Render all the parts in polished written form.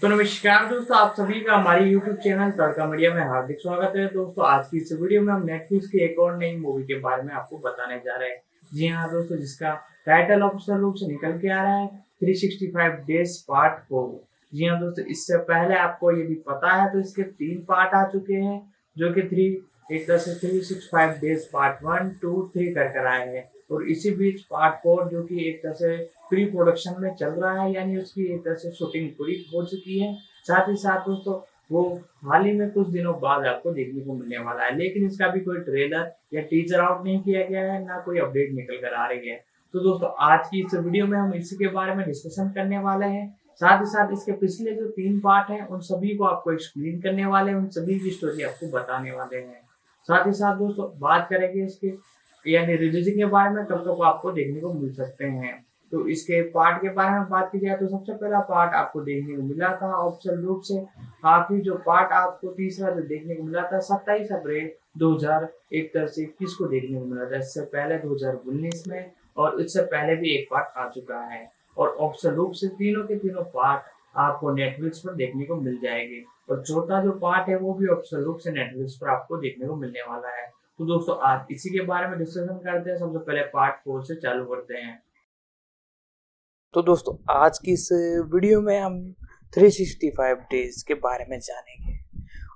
तो नमस्कार दोस्तों, आप सभी का हमारे YouTube चैनल तड़का मीडिया में हार्दिक स्वागत है। दोस्तों, आज की इस वीडियो में हम नेटफ्लिक्स की एक और नई मूवी के बारे में आपको बताने जा रहे हैं। जी हाँ दोस्तों, जिसका टाइटल ऑफिशियल रूप से निकल के आ रहा है 365 डेज पार्ट 4। जी हाँ दोस्तों, इससे पहले आपको ये भी पता है तो इसके 3 पार्ट आ चुके हैं, जो कि एक तरह से 365 डेज पार्ट 1, 2, 3 कर आए हैं। और इसी बीच पार्ट 4 जो कि एक तरह से प्री प्रोडक्शन में चल रहा है, यानी उसकी एक तरह से शूटिंग पूरी हो चुकी है। साथ ही साथ दोस्तों, वो हाल ही में कुछ दिनों बाद आपको देखने को मिलने वाला है, लेकिन इसका भी कोई ट्रेलर या टीजर आउट नहीं किया गया है, ना कोई अपडेट निकल कर आ रही है। तो दोस्तों, आज की इस वीडियो में हम इसी के बारे में डिस्कशन करने वाले हैं। साथ ही साथ इसके पिछले जो 3 पार्ट हैं उन सभी को आपको एक्सप्लेन करने वाले हैं, उन सभी की स्टोरी आपको बताने वाले हैं। साथ ही साथ दोस्तों, बात करेंगे इसके यानी रिलीजिंग के बारे में, कब तक आपको देखने को मिल सकते हैं। तो इसके पार्ट के बारे में बात की जाए तो सबसे पहला पार्ट आपको देखने को मिला था ऑफिशियल रूप से, काफी जो पार्ट आपको तीसरा जो देखने को मिला था 27 अप्रैल 2021 को देखने को मिला था। इससे पहले 2019 में, और इससे पहले भी एक पार्ट आ चुका है। और ऑफिशियल रूप से तीनों के तीनों पार्ट आपको नेटफ्लिक्स पर देखने को मिल जाएंगे। और चौथा जो पार्ट है वो भी ऑफिशियल रूप से नेटफ्लिक्स पर आपको देखने को मिलने वाला है। तो दोस्तों, आज इसी के बारे में डिस्कशन करते हैं। सबसे पहले पार्ट 4 से चालू करते हैं। तो दोस्तों, आज की इस वीडियो में हम 365 डेज के बारे में जानेंगे।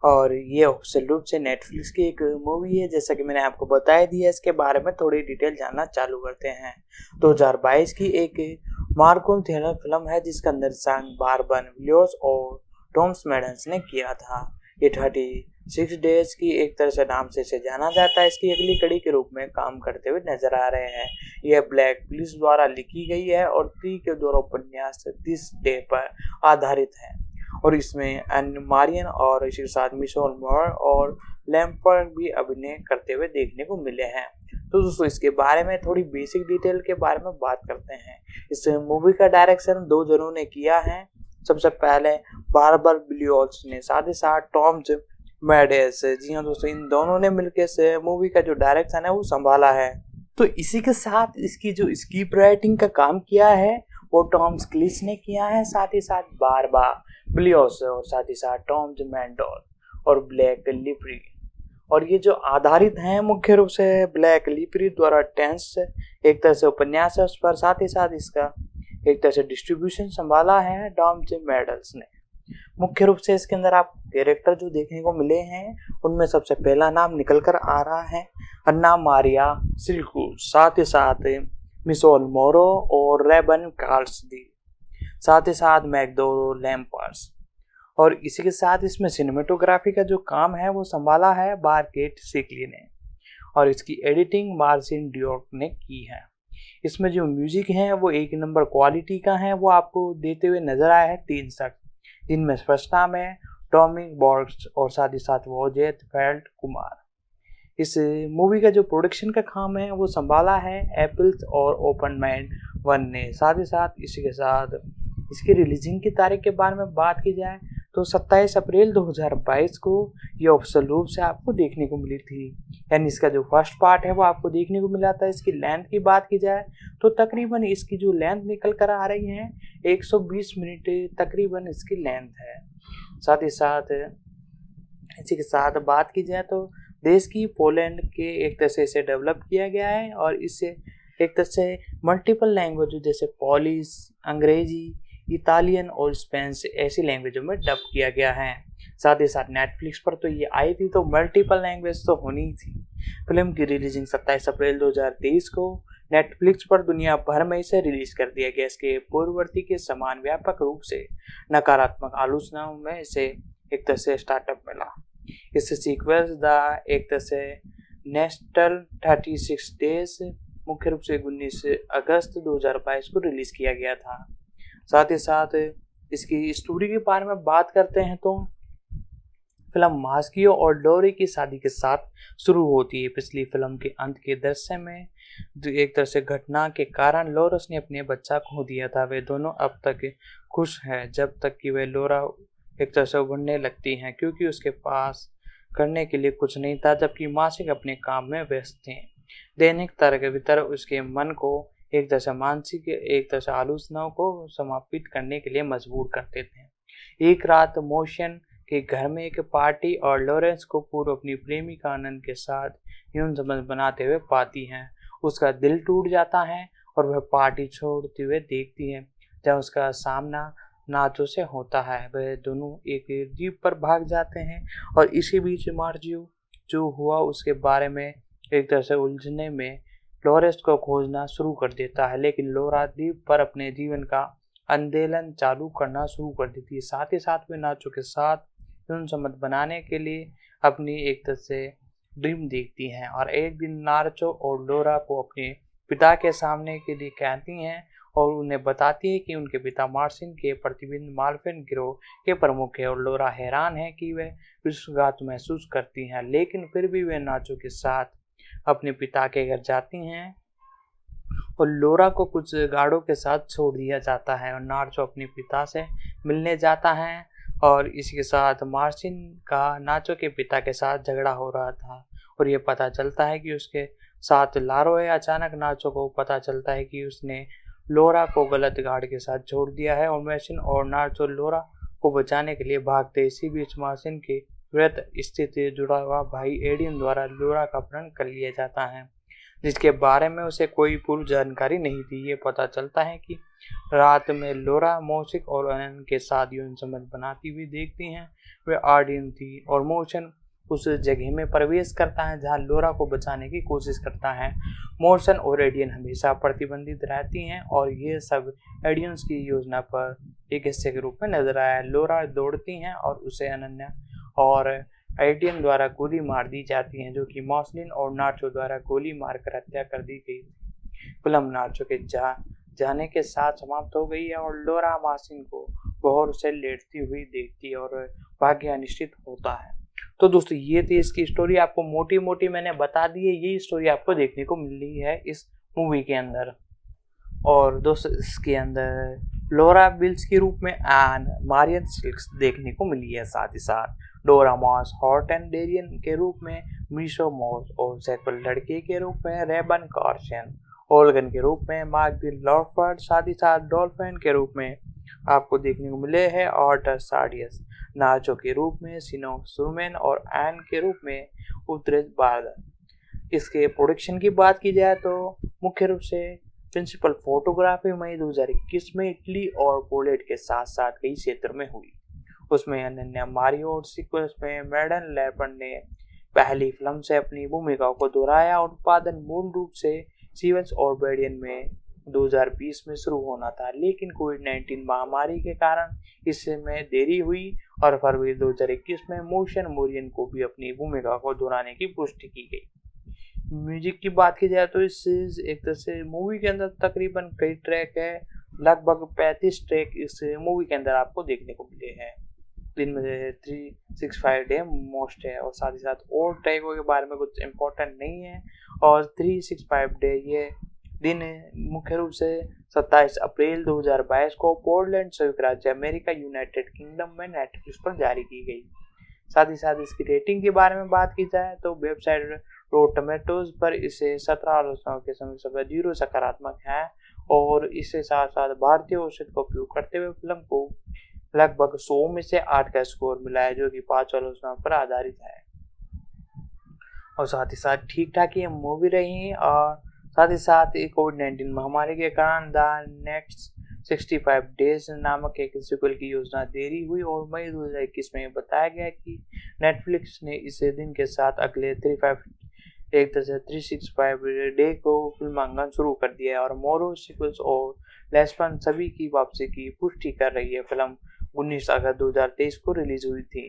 और ये ऑफिशियल रूप से नेटफ्लिक्स की एक मूवी है, जैसा कि मैंने आपको बताया दिया। इसके बारे में थोड़ी डिटेल जानना चालू करते हैं। 2022 की एक मार्कोन थ्रिलर फिल्म है, जिसका निर्देशन बारबन विलियम्स और टॉम्स मेडन्स ने किया था। ये 36 डेज की एक तरह से नाम से इसे जाना जाता है। इसकी अगली कड़ी के रूप में काम करते हुए नजर आ रहे हैं। यह ब्लैक पुलिस द्वारा लिखी गई है और त्री के द्वारा उपन्यास 30 डे पर आधारित है। और इसमें एन मारियन और इसके साथ मिशेल मोर और लैम्पर्ट भी अभिनय करते हुए देखने को मिले हैं। तो दोस्तों, इसके बारे में थोड़ी बेसिक डिटेल के बारे में बात करते हैं। इस मूवी का डायरेक्शन 2 जनों ने किया है। सबसे पहले बारबर विलियम्स ने, साथ ही साथ टॉम्स मेडन्स। जी हाँ दोस्तों, इन दोनों ने मिलकर से मूवी का जो डायरेक्शन है वो संभाला है। तो इसी के साथ इसकी जो स्क्रिप्ट राइटिंग का काम किया है वो टॉम्स क्लिस ने किया है, साथ ही साथ बारबा विलियम्स और साथ ही साथ टॉम्स मैंडोल और ब्लैक लिपरी। और ये जो आधारित हैं मुख्य रूप से ब्लैक लिपरी द्वारा टेंस एक तरह से उपन्यास है उस पर, साथ ही साथ इसका एक तरह से डिस्ट्रीब्यूशन संभाला है टॉम्स मेडल्स ने। मुख्य रूप से इसके अंदर आप कैरेक्टर जो देखने को मिले हैं उनमें सबसे पहला नाम निकल कर आ रहा है अन्ना मारिया सिल्कू, साथ ही साथ मिशेल मोरो और रेबन कार्ल्सडी, साथ ही साथ मैकडोरो लैम्पर्स। और इसी के साथ इसमें सिनेमेटोग्राफी का जो काम है वो संभाला है बारकेट सिकली ने। और इसकी एडिटिंग मार्सिन डियोक ने की है। इसमें जो म्यूजिक है वो 1 नंबर क्वालिटी का है, वो आपको देते हुए नजर आया है 3 शख्स, जिनमें फर्स्ट नाम है टॉमिक बॉर्ग्स और साथ ही साथ वोजेत फेल्ट कुमार। इस मूवी का जो प्रोडक्शन का काम है वो संभाला है एप्पल्स और ओपन माइंड 1 ने। साथ ही साथ इसी के साथ इसकी रिलीजिंग की तारीख के बारे में बात की जाए तो 27 अप्रैल 2022 को ये ऑफिशियल रूप से आपको देखने को मिली थी। यानी इसका जो फर्स्ट पार्ट है वो आपको देखने को मिला था। इसकी लेंथ की बात की जाए तो तकरीबन इसकी जो लेंथ निकल कर आ रही है 120 मिनट तकरीबन इसकी लेंथ है। साथ ही साथ इसी के साथ बात की जाए तो देश की पोलैंड के एक तरह से इसे डेवलप किया गया है और इसे एक तरह से मल्टीपल लैंग्वेज जैसे पोलिश, अंग्रेजी, इटालियन और स्पेनिश ऐसी लैंग्वेजों में डब किया गया है। साथ ही साथ नेटफ्लिक्स पर तो ये आई थी तो मल्टीपल लैंग्वेज तो होनी ही थी। फिल्म की रिलीजिंग 27 अप्रैल 2023 को नेटफ्लिक्स पर दुनिया भर में इसे रिलीज कर दिया गया। इसके पूर्ववर्ती के समान व्यापक रूप से नकारात्मक आलोचनाओं में इसे एक तरह से स्टार्टअप मिला। इससे सीक्वल्स द एक तरह से नेस्टल 36 डेज मुख्य रूप से 19 अगस्त 2022 को रिलीज किया गया था। साथ ही साथ इसकी स्टोरी के बारे में बात करते हैं तो फिल्म मास्कियो और डोरी की शादी के साथ शुरू होती है। पिछली फिल्म के अंत के दृश्य में एक तरह से घटना के कारण लोरस ने अपने बच्चा खो दिया था। वे दोनों अब तक खुश हैं जब तक कि वे लोरा एक तरह से उभरने लगती हैं, क्योंकि उसके पास करने के लिए कुछ नहीं था, जबकि मासिक अपने काम में व्यस्त थे। दैनिक तरह के भीतर उसके मन को एक तरह से मानसिक एक तरह से आलोचनाओं को समापित करने के लिए मजबूर करते थे। एक रात मोशन के घर में एक पार्टी और लॉरेंस को पूर्व अपनी प्रेमिका आनंद के साथ यौन संबंध बनाते हुए पाती हैं। उसका दिल टूट जाता है और वह पार्टी छोड़ते हुए देखती है। जब उसका सामना नाचो से होता है, वह दोनों एक जीप पर भाग जाते हैं और इसी बीच मार्जियो जो हुआ उसके बारे में एक तरह से उलझने में लॉरेंस को खोजना शुरू कर देता है, लेकिन लोरा द्वीप पर अपने जीवन का आंदोलन चालू करना शुरू कर देती है। साथ ही साथ वे नाचो के साथ यौन संबंध बनाने के लिए अपनी एक तरह से ड्रीम देखती हैं और एक दिन नाचो और लोरा को अपने पिता के सामने के लिए कहती हैं और उन्हें बताती है कि उनके पिता मार्सिन के प्रतिबिंब मार्फिन गिरोह के प्रमुख है और लोरा हैरान है कि वे विश्वासघात महसूस करती हैं, लेकिन फिर भी वे नाचो के साथ अपने पिता के घर जाती हैं और लोरा को कुछ गार्डों के साथ छोड़ दिया जाता है और नाचो अपने पिता से मिलने जाता है और इसी के साथ मार्सिन का नाचो के पिता के साथ झगड़ा हो रहा था और ये पता चलता है कि उसके साथ लारो है। अचानक नाचो को पता चलता है कि उसने लोरा को गलत गार्ड के साथ छोड़ दिया है और मार्सिन और नाचो लोरा को बचाने के लिए भागते। इसी बीच मार्सिन के विरुद्ध स्थिति जुड़ा हुआ भाई एडियन द्वारा लोरा का अपहरण कर लिया जाता है, जिसके बारे में उसे कोई पूर्व जानकारी नहीं थी। ये पता चलता है कि रात में लोरा मोशिक और अनन के साथ यौन संबंध बनाती हुई देखती हैं। वे आर्डियन थी और मोशन उस जगह में प्रवेश करता है जहां लोरा को बचाने की कोशिश करता है। मोशन और एडियन हमेशा प्रतिबंधित रहती हैं और ये सब एडियंस की योजना पर एक हिस्से के रूप में नजर आया। लोरा दौड़ती हैं और उसे अनन्या और एडियन द्वारा गोली मार दी जाती है, जो कि मॉसलिन और नाचो द्वारा गोली मारकर हत्या कर दी गई। फिल्म नाचो के जाने के साथ समाप्त हो गई है और लोरा मार्सिन को गौर से लेटती हुई देखती है और भाग्य अनिश्चित होता है। तो दोस्तों ये थी इसकी स्टोरी, आपको मोटी मोटी मैंने बता दी है। ये स्टोरी आपको देखने को मिल रही है इस मूवी के अंदर। और दोस्तों इसके अंदर लोरा बिल्स के रूप में एन मारियन सिल्क्स देखने को मिली है, साथ ही साथ डोरा मॉस हॉर्टन डेरियन के रूप में मिशो मॉस और सेक्वल लड़के के रूप में रेबन कार्शन, ओल्गन के रूप में मार्क दी लॉर्फर्ड, साथ ही साथ डॉल्फिन के रूप में आपको देखने को मिले हैं ऑर्टर सार्डियस, नाचो के रूप में सिनो सुरमैन और एन के रूप में उतरेज बार्दन। इसके प्रोडक्शन की बात की जाए तो मुख्य रूप से प्रिंसिपल फोटोग्राफी मई 2021 में इटली और पोलैंड के साथ साथ कई क्षेत्र में हुई। उसमें अनन्या मारियो और सीक्वेंस में मैडन लेपर्ड ने पहली फिल्म से अपनी भूमिकाओं को दोहराया और उत्पादन मूल रूप से सीवेंस और बेडियन में 2020 में शुरू होना था, लेकिन कोविड-19 महामारी के कारण इसमें देरी हुई और फरवरी 2021 में मोशन मोरियन को भी अपनी भूमिका को दोहराने की पुष्टि की गई। म्यूजिक की बात की जाए तो इस एक तरह से मूवी के अंदर तकरीबन कई ट्रैक है, लगभग 35 ट्रैक इस मूवी के अंदर आपको देखने को मिले हैं। जिनमें से 365 डे मोस्ट है और साथ ही साथ और ट्रैकों के बारे में कुछ इम्पोर्टेंट नहीं है। और 365 डे ये दिन मुख्य रूप से 27 अप्रैल 2022 को पोलैंड, संयुक्त राज्य अमेरिका, यूनाइटेड किंगडम में नेटफ्लिक्स पर जारी की गई। साथ ही साथ इसकी रेटिंग के बारे में बात की जाए तो वेबसाइट रोट टमेटोज पर इसे 17 आलोचनाओं के समय 0 सकारात्मक है और इसके साथ साथ भारतीय औसत का उपयोग करते हुए फिल्म को लगभग 100 में से 8 का स्कोर मिला है, जो कि 5 आलोचनाओं पर आधारित है। और साथ ही साथ ठीक ठाक ये मूवी रही और साथ ही साथ कोविड-19 महामारी के कारण द नेक्स्ट 65 डेज नामक एक सीक्वल की योजना देरी हुई और मई 2021 में बताया गया कि नेटफ्लिक्स ने इस दिन के साथ अगले 365 डे को फिल्मांकन शुरू कर दिया है और मोरो सीक्वल्स और लेस्पन सभी की वापसी की पुष्टि कर रही है। फिल्म 19 अगस्त 2023 को रिलीज हुई थी।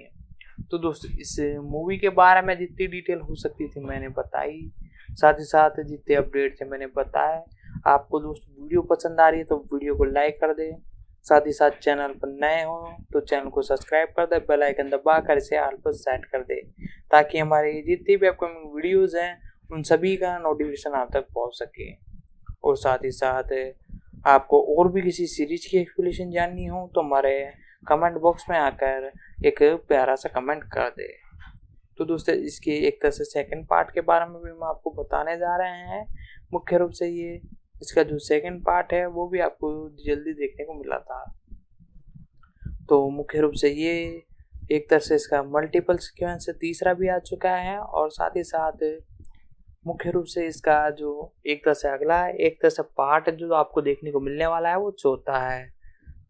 तो दोस्तों इस मूवी के बारे में जितनी डिटेल हो सकती थी मैंने बताई, साथ ही साथ जितने अपडेट थे मैंने बताया। आपको दोस्तों वीडियो पसंद आ रही है तो वीडियो को लाइक कर दे, साथ ही साथ चैनल पर नए हो तो चैनल को सब्सक्राइब कर दे, बेल आइकन दबा कर इसे ऑल पर सेट कर दे ताकि हमारी जितनी भी अपकमिंग वीडियोस हैं उन सभी का नोटिफिकेशन आप तक पहुंच सके। और साथ ही साथ आपको और भी किसी सीरीज की एक्सप्लेनेशन जाननी हो तो हमारे कमेंट बॉक्स में आकर एक प्यारा सा कमेंट कर दे। तो दोस्तों इसके एक तरह से सेकंड पार्ट के बारे में भी हम आपको बताने जा रहे हैं। मुख्य रूप से ये इसका जो सेकंड पार्ट है वो भी आपको जल्दी देखने को मिला था। तो मुख्य रूप से ये एक तरह से इसका मल्टीपल सीक्वेंस तीसरा भी आ चुका है, और साथ ही साथ मुख्य रूप से इसका जो एक तरह से अगला है, एक तरह से पार्ट जो आपको देखने को मिलने वाला है वो चौथा है।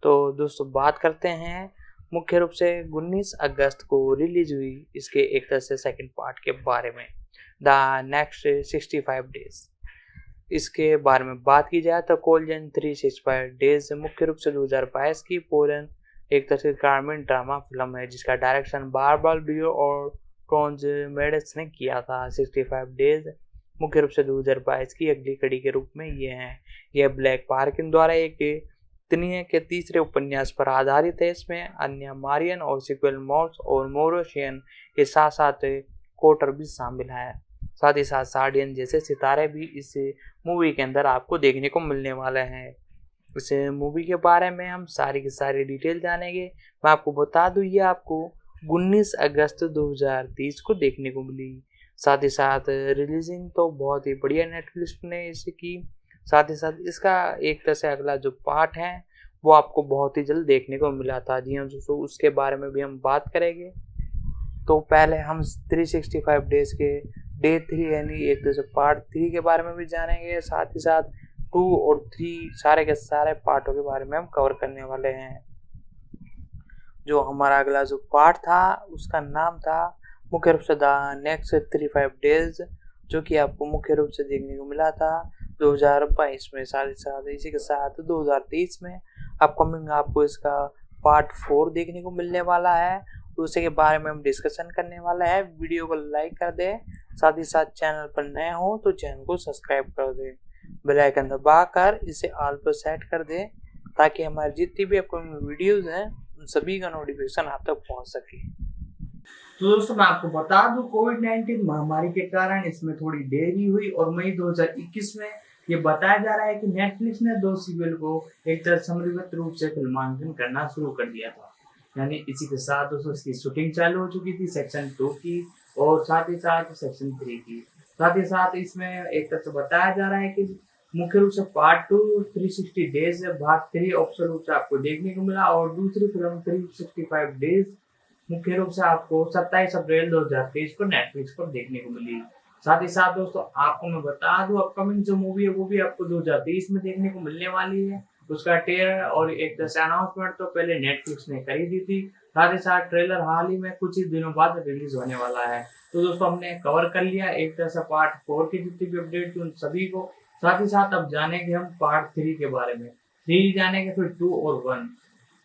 तो दोस्तों बात करते हैं मुख्य रूप से 19 अगस्त को रिलीज हुई इसके एक तरह से सेकंड पार्ट के बारे में, द नेक्स्ट 65 डेज। इसके बारे में बात की जाए तो कोलियन 365 डेज मुख्य रूप से 2022 की पोलन एक तरह से कार्मिन ड्रामा फिल्म है, जिसका डायरेक्शन बारबल बियो और टॉन्ज मेडेस ने किया था। 65 डेज मुख्य रूप से 2022 की अगली कड़ी के रूप में ये है। यह ब्लैक पार्किन द्वारा एक तनीय के तीसरे उपन्यास पर आधारित है। इसमें अन्य मारियन और सिक्वेल मॉर्स और मोरोशियन के साथ साथ कोटर भी शामिल है। साथ ही साथ सार्डियन जैसे सितारे भी इस मूवी के अंदर आपको देखने को मिलने वाले हैं। इस मूवी के बारे में हम सारी की सारी डिटेल जानेंगे। मैं आपको बता दूं, ये आपको 19 अगस्त 2023 को देखने को मिली। साथ ही साथ रिलीजिंग तो बहुत ही बढ़िया नेटफ्लिक्स ने इसे की। साथ ही साथ इसका एक तरह से अगला जो पार्ट है वो आपको बहुत ही जल्द देखने को मिला था। जी हाँ दोस्तों, उसके बारे में भी हम बात करेंगे। तो पहले हम 365 डेज के डे 3 यानी एक तरह से पार्ट 3 के बारे में भी जानेंगे। साथ ही साथ 2 और 3 सारे के सारे पार्टों के बारे में हम कवर करने वाले हैं। जो हमारा अगला जो पार्ट था उसका नाम था मुख्य रूप से द नेक्स्ट 35 डेज, जो कि आपको मुख्य रूप से देखने को मिला था 2022 में। साथ ही साथ इसी के साथ 2023 में अपकमिंग आपको इसका पार्ट 4 देखने को मिलने वाला है। उसी के बारे में हम डिस्कशन करने वाला है। वीडियो को लाइक कर दे, साथ ही साथ चैनल पर नए हो तो चैनल को सब्सक्राइब कर दे, बेल आइकन दबाकर इसे ऑल पर सेट कर दे, ताकि हमारी जितनी भी अपकमिंग वीडियोस हैं उन सभी का नोटिफिकेशन आप तक पहुंच सके। तो दोस्तों मैं आपको बता दूं, कोविड-19 महामारी के कारण इसमें थोड़ी देरी हुई और मई 2021 में ये बताया जा रहा है कि नेटफ्लिक्स ने 2 सीक्वल को एक तरह समन्वित रूप से फिल्मांकन करना शुरू कर दिया था। यानी इसी के साथ दोस्तों इसकी शूटिंग चालू हो चुकी थी सेक्शन 2 की और साथ ही साथ सेक्शन 3 की। साथ ही साथ इसमें एक तरह से बताया जा रहा है कि मुख्य रूप से पार्ट 2 360 डेज भाग 3 ऑप्शन रूप से आपको देखने को मिला और दूसरी फिल्म 365 डेज मुख्य रूप से आपको 27 अप्रैल 2023 को नेटफ्लिक्स पर देखने को मिली। साथ ही साथ दोस्तों आपको मैं बता दूं, अपकमिंग जो मूवी है वो भी आपको 2023 में देखने को मिलने वाली है। उसका ट्रेलर और एक तरह से अनाउंसमेंट तो पहले नेटफ्लिक्स ने कर ही दी थी। साथ ही साथ ट्रेलर हाल ही में कुछ ही दिनों बाद रिलीज होने वाला है। तो दोस्तों हमने कवर कर लिया एक तरह से पार्ट 4 की जितनी भी अपडेट थी उन सभी को। साथ ही साथ अब जानेंगे हम पार्ट 3 के बारे में। 3 जानेंगे, फिर 2 और 1।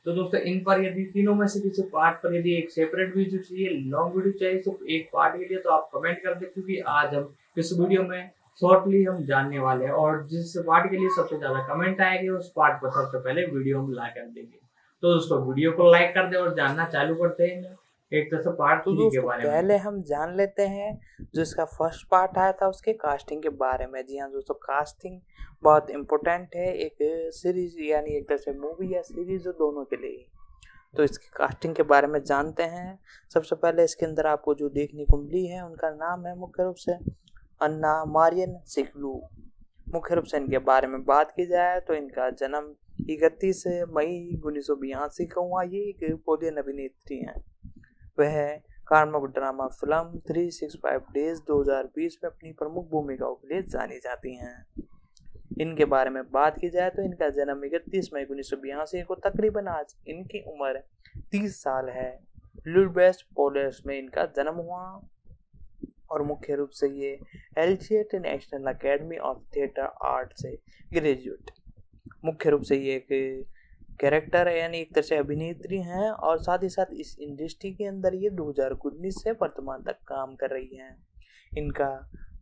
तो दोस्तों इन पर यदि तीनों में से किसी पार्ट पर यदि एक सेपरेट वीडियो चाहिए, लॉन्ग वीडियो चाहिए सिर्फ एक पार्ट के लिए, तो आप कमेंट कर दे, क्योंकि आज हम इस वीडियो में शॉर्टली हम जानने वाले हैं और जिस पार्ट के लिए सबसे ज्यादा कमेंट आएंगे उस पार्ट पर सबसे पहले वीडियो हम ला कर देंगे। तो दोस्तों वीडियो को लाइक कर दे और जानना चालू करते हैं एक तरह से पार्ट 3 के बारे में। पहले हम जान लेते हैं जो इसका फर्स्ट पार्ट आया था उसके कास्टिंग के बारे में। जी हाँ दोस्तों, कास्टिंग बहुत इम्पोर्टेंट है एक सीरीज यानी एक तरह से मूवी या सीरीज जो दोनों के लिए। तो इसकी कास्टिंग के बारे में जानते हैं। सबसे पहले इसके अंदर आपको जो देखने को मिली है उनका नाम है मुख्य रूप से अन्ना मारियन सिकलू। मुख्य रूप से इनके बारे में बात की जाए तो इनका जन्म 31 मई 1982 को हुआ। ये एक पोलियन अभिनेत्री हैं। वह कार्मिक ड्रामा फिल्म 365 डेज 2020 में अपनी प्रमुख भूमिकाओं के लिए जानी जाती हैं। इनके बारे में बात की जाए तो इनका जन्म 31 मई 1982 को, तकरीबन आज इनकी उम्र 30 साल है। लुडवेस्ट पोलिस में इनका जन्म हुआ और मुख्य रूप से ये एलसीएट national academy of theatre art से ग्रेजुएट। मुख्य रूप से ये एक कैरेक्टर है यानी एक तरह से अभिनेत्री हैं और साथ ही साथ इस इंडस्ट्री के अंदर ये 2019 से वर्तमान तक काम कर रही हैं। इनका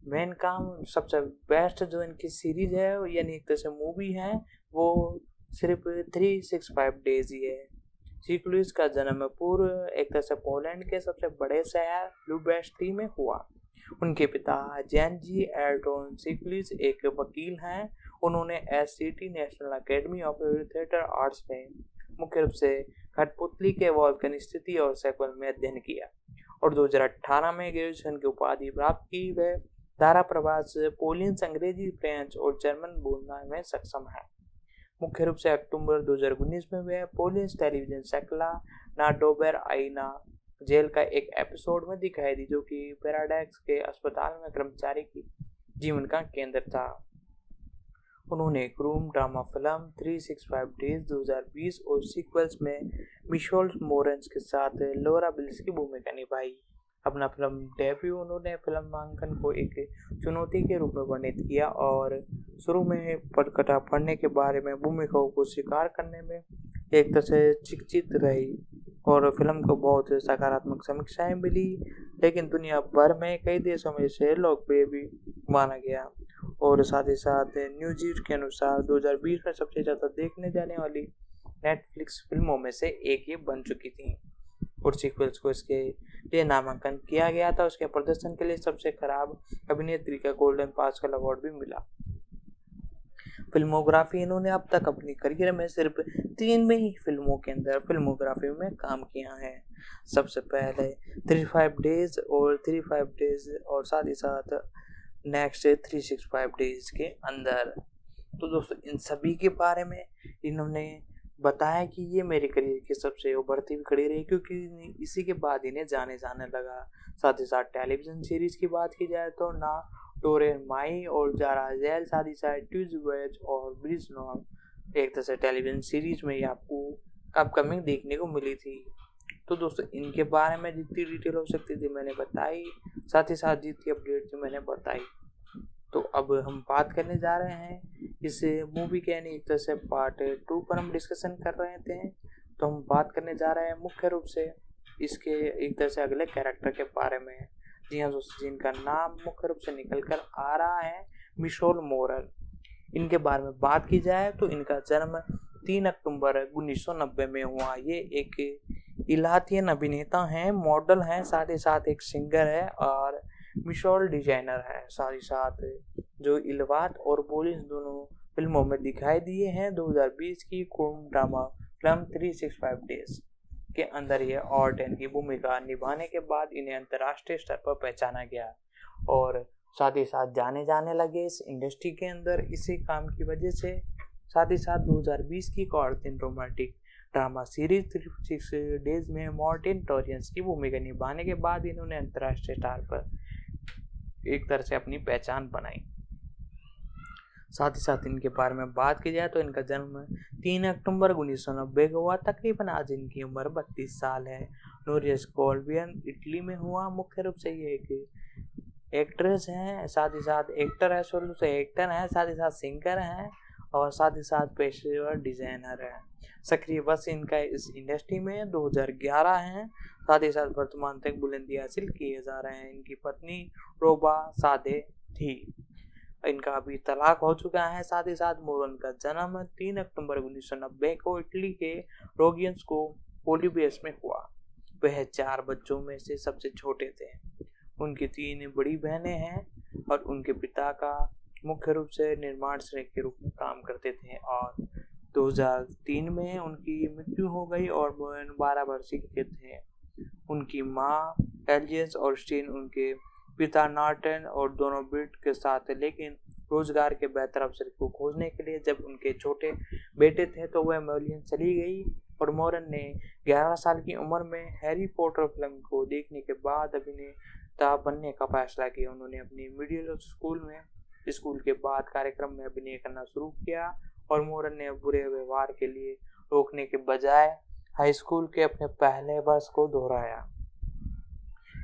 मेन काम सबसे बेस्ट जो इनकी सीरीज है यानी एक तरह से मूवी है वो सिर्फ 365 डेज ही है। सिक्लुइस का जन्म पूर्व एक तरह से पोलैंड के सबसे बड़े शहर लुबेस्टी में हुआ। उनके पिता जेनजी एल्टोन सिक्लुइस एक वकील हैं। उन्होंने SCT national academy of theatre arts में मुख्य रूप से कठपुतली के वॉल्कन स्थिति और सेक्वल में अध्ययन किया और 2018 में ग्रेजुएशन की उपाधि प्राप्त की। वह धारा प्रवास पोलियंस, अंग्रेजी, फ्रेंच और जर्मन बोलने में सक्षम है। मुख्य रूप से अक्टूबर 2019 में वह पोलिस टेलीविजन शक्ला ना डोबर आईना जेल का एक एपिसोड में दिखाई दी, जो कि पैराडॉक्स के अस्पताल में कर्मचारी की जीवन का केंद्र था। उन्होंने क्रूम ड्रामा फिल्म 365 डेज 2020 और सीक्वल्स में मिशेल मोरेंस के साथ लोरा बिल्स की भूमिका निभाई। अपना फिल्म डेब्यू उन्होंने फिल्मांकन को एक चुनौती के रूप में वर्णित किया और शुरू में पटकथा पढ़ने के बारे में भूमिकाओं को स्वीकार करने में एक तरह से चिंतित रही और फिल्म को बहुत सकारात्मक समीक्षाएं मिली, लेकिन दुनिया भर में कई देशों में इसे लोकप्रिय भी माना गया। और साथ ही साथ न्यूज़ के अनुसार 2020 में सबसे ज़्यादा देखने जाने वाली नेटफ्लिक्स फिल्मों में से एक ये बन चुकी थी और सीक्वल्स को इसके लिए नामांकन किया गया था। उसके प्रदर्शन के लिए सबसे खराब अभिनेत्री का गोल्डन पास्कल अवार्ड भी मिला। फिल्मोग्राफी इन्होंने अब तक अपनी करियर में सिर्फ 3 में ही फिल्मों के अंदर फिल्मोग्राफी में काम किया है। सबसे पहले 35 डेज और साथ ही साथ नेक्स्ट 365 डेज के अंदर। तो दोस्तों इन सभी के बारे में इन्होंने बताया कि ये मेरे करियर की सबसे उभरती हुई कड़ी रही, क्योंकि इसी के बाद इन्हें जाने लगा। साथ ही साथ टेलीविजन सीरीज की बात की जाए तो ना डोरेन माई और जारा जेल, साथ ही साथ ट्यूजवेज और ब्रिज नॉर्म एक तरह से टेलीविजन सीरीज में ही आपको अपकमिंग देखने को मिली थी। तो दोस्तों इनके बारे में जितनी डिटेल हो सकती थी मैंने बताई, साथ ही साथ जितनी अपडेट थी मैंने बताई। तो अब हम बात करने जा रहे हैं इस मूवी के यानी एक तरह से पार्ट 2 पर हम डिस्कशन कर रहे थे। तो हम बात करने जा रहे हैं मुख्य रूप से इसके एक तरह से अगले कैरेक्टर के बारे में, जी हाँ दोस्तों, जिनका नाम मुख्य रूप से निकल कर आ रहा है मिशेल मोरेन। इनके बारे में बात की जाए तो इनका जन्म 3 अक्टूबर 1990 में हुआ। ये एक इलातियन अभिनेता हैं, मॉडल हैं, साथ ही साथ एक सिंगर है और मिशेल डिजाइनर है। साथ ही साथ जो इलवात और बोलिस दोनों फिल्मों में दिखाई दिए हैं। 2020 की क्रूम ड्रामा फिल्म 365 डेज के अंदर ये ऑर्टन की भूमिका निभाने के बाद इन्हें अंतर्राष्ट्रीय स्तर पर पहचाना गया और साथ ही साथ जाने लगे इस इंडस्ट्री के अंदर इसी काम की वजह से। साथ ही साथ 2020 की कॉर्टिन रोमांटिक ड्रामा सीरीज 365 डेज में मार्टिन टॉरियंस की भूमिका निभाने के बाद इन्होंने अंतर्राष्ट्रीय स्तर पर एक तरह से अपनी पहचान बनाई। साथ ही साथ इनके बारे में बात की जाए तो इनका जन्म 3 अक्टूबर 1990 को हुआ। तकरीबन आज इनकी उम्र 32 साल है। नोरियस कोल्बियन इटली में हुआ। मुख्य रूप से ये एक एक्ट्रेस हैं, साथ ही साथ एक्टर है, शुरू से एक्टर हैं, साथ ही साथ सिंगर हैं और साथ ही साथ पेशेवर डिजाइनर है। सक्रिय वर्ष इनका इस इंडस्ट्री में 2011 है। साथ ही साथ वर्तमान तक बुलंदी हासिल किए जा रहे हैं। इनकी पत्नी रोबा सादे थी। इनका अभी तलाक हो चुका है। साथ ही साथ मोरेन का जन्म 3 अक्टूबर 1990 को इटली के रोगियंस को पोलिबियस में हुआ। वह 4 बच्चों में से सबसे छोटे थे। उनकी 3 बड़ी बहनें हैं और उनके पिता का मुख्य रूप से निर्माण श्रमिक के रूप में काम करते थे और 2003 में उनकी मृत्यु हो गई और मोरेन 12 वर्षीय के थे। उनकी माँ एलियंस और स्टीन उनके पिता नॉर्टन और दोनों ब्रिट के साथ थे, लेकिन रोजगार के बेहतर अवसर को खोजने के लिए जब उनके छोटे बेटे थे तो वह मेलियन चली गई और मोरेन ने 11 साल की उम्र में हैरी पॉटर फिल्म को देखने के बाद अभिनेता बनने का फैसला किया। उन्होंने अपनी मिडिल स्कूल के बाद कार्यक्रम में अभिनय करना शुरू किया और मोरेन ने बुरे व्यवहार के लिए रोकने के बजाय हाई स्कूल के अपने पहले वर्ष को दोहराया।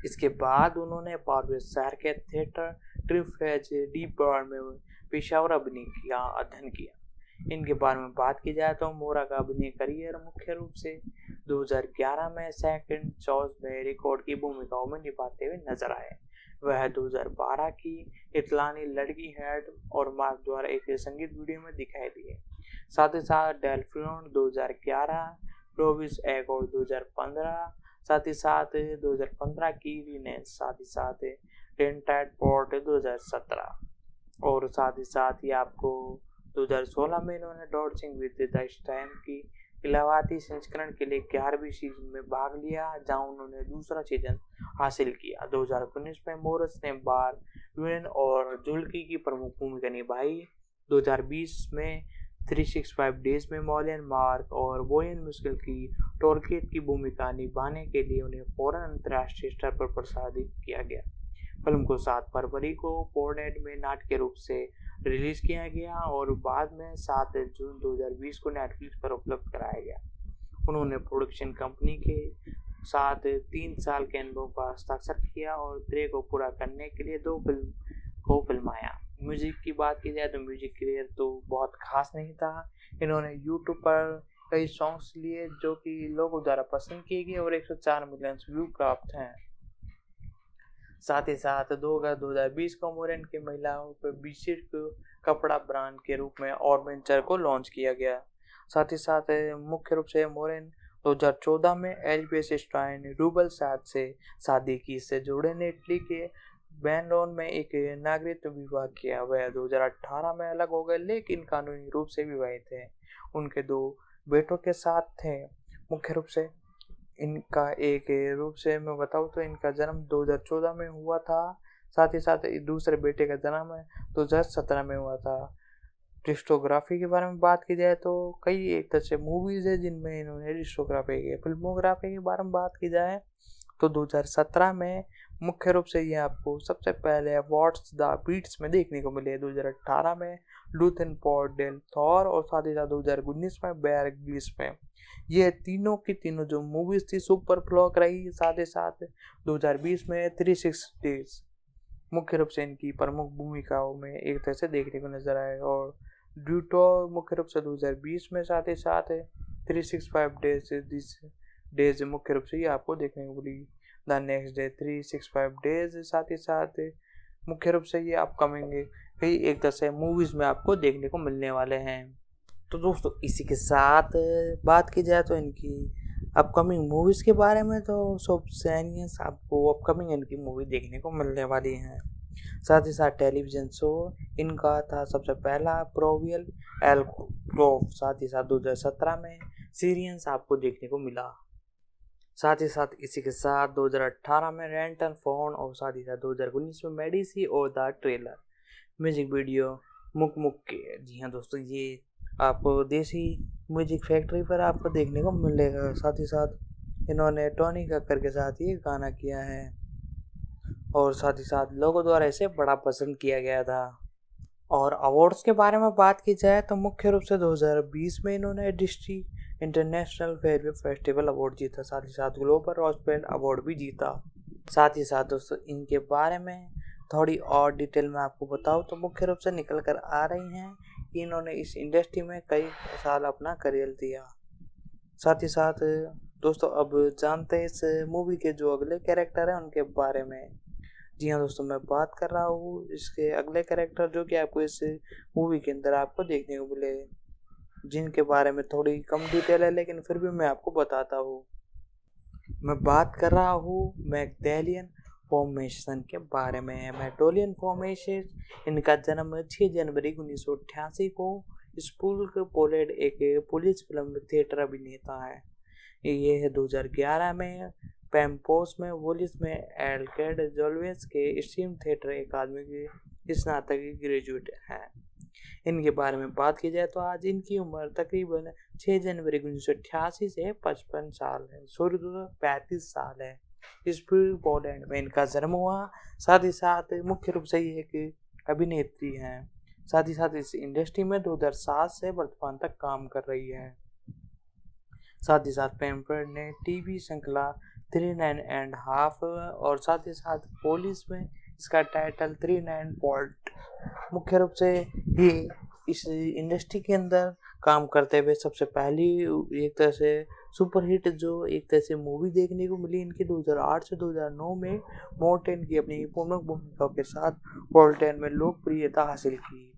इसके बाद उन्होंने पारवेज शहर के थिएटर ट्रिफेज डी बर्न में पेशेवर अध्ययन किया। इनके बारे में बात की जाए तो मोरा का अभिनय करियर मुख्य रूप से 2011 में सेकंड चॉइस में रिकॉर्ड की भूमिकाओं में निभाते हुए नजर आए। वह 2012 की इटलानी लड़की हेड और मार्क द्वारा एक संगीत वीडियो में दिखाई दिए। साथ ही साथ डेल्फियन 2011, प्रोविस एगोर 2015, साथ ही साथ 2015 की रिनेस, साथ ही साथ टेंटाइड पोर्ट 2017 और साथ ही साथ ही आपको 2016 में इन्होंने डॉट सिंह विद द स्टैम की इलाहाबादी संस्करण के लिए 11वीं सीजन में भाग लिया, जहां उन्होंने दूसरा सीजन हासिल किया। 2019 में मोरेन ने बार यूनियन और जुल्की की प्रमुख भूमिका निभाई। 2020 में 365 डेज में मॉलियन मार्क और बोयन मुश्किल की टोरकेट की भूमिका निभाने के लिए उन्हें फौरन अंतर्राष्ट्रीय स्तर पर प्रसारित किया गया। फिल्म को 7 फरवरी को पोर्टलैंड में नाट्य रूप से रिलीज किया गया और बाद में 7 जून 2020 को नेटफ्लिक्स पर उपलब्ध कराया गया। उन्होंने प्रोडक्शन कंपनी के साथ 3 साल के अनुभव का हस्ताक्षर किया और त्रय को पूरा करने के लिए 2 फिल्म को फिल्माया। म्यूजिक की बात की जाए तो म्यूजिक करियर तो बहुत खास नहीं था। इन्होंने यूट्यूब पर कई सॉन्ग्स लिए जो कि लोगों द्वारा पसंद किए गए और 104 मिलियन व्यू प्राप्त हैं। साथ ही साथ 2 अगस्त 2020 को मोरेन के महिलाओं पर बिशिर कपड़ा ब्रांड के रूप में और वेंचर को लॉन्च किया गया। साथ ही साथ मुख्य रूप से मोरेन 2014 में एलिबेस स्टाइन रूबल साथ से शादी की। इससे जुड़े ने इटली के बैंडोन में एक नागरिक विवाह किया। वह 2018 में अलग हो गए लेकिन कानूनी रूप से विवाहित थे। उनके 2 बेटों के साथ थे। मुख्य रूप से इनका एक रूप से मैं बताऊँ तो इनका जन्म 2014 में हुआ था। साथ ही साथ दूसरे बेटे का जन्म 2017 में हुआ था। डिस्कोग्राफी के बारे में बात की जाए तो कई एक तरह से मूवीज है जिनमें इन्होंने डिस्कोग्राफी की। फिल्मोग्राफी के बारे में बात की जाए तो 2017 में मुख्य रूप से ये आपको सबसे पहले अवार्ड्स द बीट्स में देखने को मिले। 2018 में लूथन पॉट डेल थॉर और साथ ही साथ 2019 में बेयर ग्रिल्स में। ये तीनों की तीनों जो मूवीज थी सुपर फ्लॉप रही। साथ ही साथ 2020 में 360 डेज मुख्य रूप से इनकी प्रमुख भूमिकाओं में एक तरह से देखने को नजर आए और ड्यूटो मुख्य रूप से 2020 में। साथ ही साथ 365 डेज मुख्य रूप से ये आपको देखने को मिली। द नेक्स्ट डे 365 डेज साथ ही साथ मुख्य रूप से ये अपकमिंग कई एक तरह से मूवीज में आपको देखने को मिलने वाले हैं। तो दोस्तों इसी के साथ बात की जाए तो इनकी अपकमिंग मूवीज के बारे में तो सब सैनियस आपको अपकमिंग इनकी मूवी देखने को मिलने वाली हैं। साथ ही साथ टेलीविज़न शो इनका था सबसे पहला प्रोवियल एल क्रोव। साथ ही साथ 2017 में सीरियंस आपको देखने को मिला। साथ ही साथ इसी के साथ 2018 में रेंटन फोन और साथ ही साथ 2019 में मेडिसी और द ट्रेलर म्यूजिक वीडियो मुक के। जी हाँ दोस्तों ये आपको देसी म्यूजिक फैक्ट्री पर आपको देखने को मिलेगा। साथ ही साथ इन्होंने टोनी कक्कर के साथ ये गाना किया है और साथ ही साथ लोगों द्वारा इसे बड़ा पसंद किया गया था। और अवार्ड्स के बारे में बात की जाए तो मुख्य रूप से 2020 में इन्होंने district international fair festival award जीता। साथ ही साथ ग्लोबल रॉसपेल अवार्ड भी जीता। साथ ही साथ दोस्तों इनके बारे में थोड़ी और डिटेल में आपको बताऊँ तो मुख्य रूप से निकल कर आ रही हैं कि इन्होंने इस इंडस्ट्री में कई साल अपना करियर दिया। साथ ही साथ दोस्तों अब जानते हैं इस मूवी के जो अगले कैरेक्टर हैं उनके बारे में। जी हाँ दोस्तों मैं बात कर रहा हूँ इसके अगले कैरेक्टर जो कि आपको इस मूवी के अंदर आपको देखने को मिले, जिनके बारे में थोड़ी कम डिटेल है लेकिन फिर भी मैं आपको बताता हूँ। मैं बात कर रहा हूँ मैग्डेलियन फॉर्मेशन के बारे में। मैग्डेलियन फॉर्मेशन इनका जन्म 6 जनवरी 1988 को स्पूल पोलैंड एक पुलिस फिल्म थिएटर अभिनेता है। ये है 2011 में पैम्पोस में वोलिस में एल्केड जोल्वेस के स्ट्रीम थिएटर अकादमी के स्नातक ग्रेजुएट हैं। इनके बारे में बात की जाए तो आज इनकी उम्र तकरीबन 6 जनवरी 1988 से 55 साल है, 35 साल है। स्पूल पोलैंड में इनका जन्म हुआ। साथ ही साथ मुख्य रूप से ये एक अभिनेत्री हैं। साथ ही साथ इस इंडस्ट्री में 2007 से वर्तमान तक काम कर रही है। साथ ही साथ पैम्पर ने टीवी श्रृंखला 3.5 और साथ ही साथ पुलिस में इसका टाइटल 39 पॉइंट मुख्य रूप से ही इस इंडस्ट्री के अंदर काम करते हुए सबसे पहली एक तरह से सुपरहिट जो एक तरह से मूवी देखने को मिली इनकी 2008 से 2009 में मॉर्टेन की अपनी प्रमुख भूमिकाओं के साथ पॉल्टेन में लोकप्रियता हासिल की।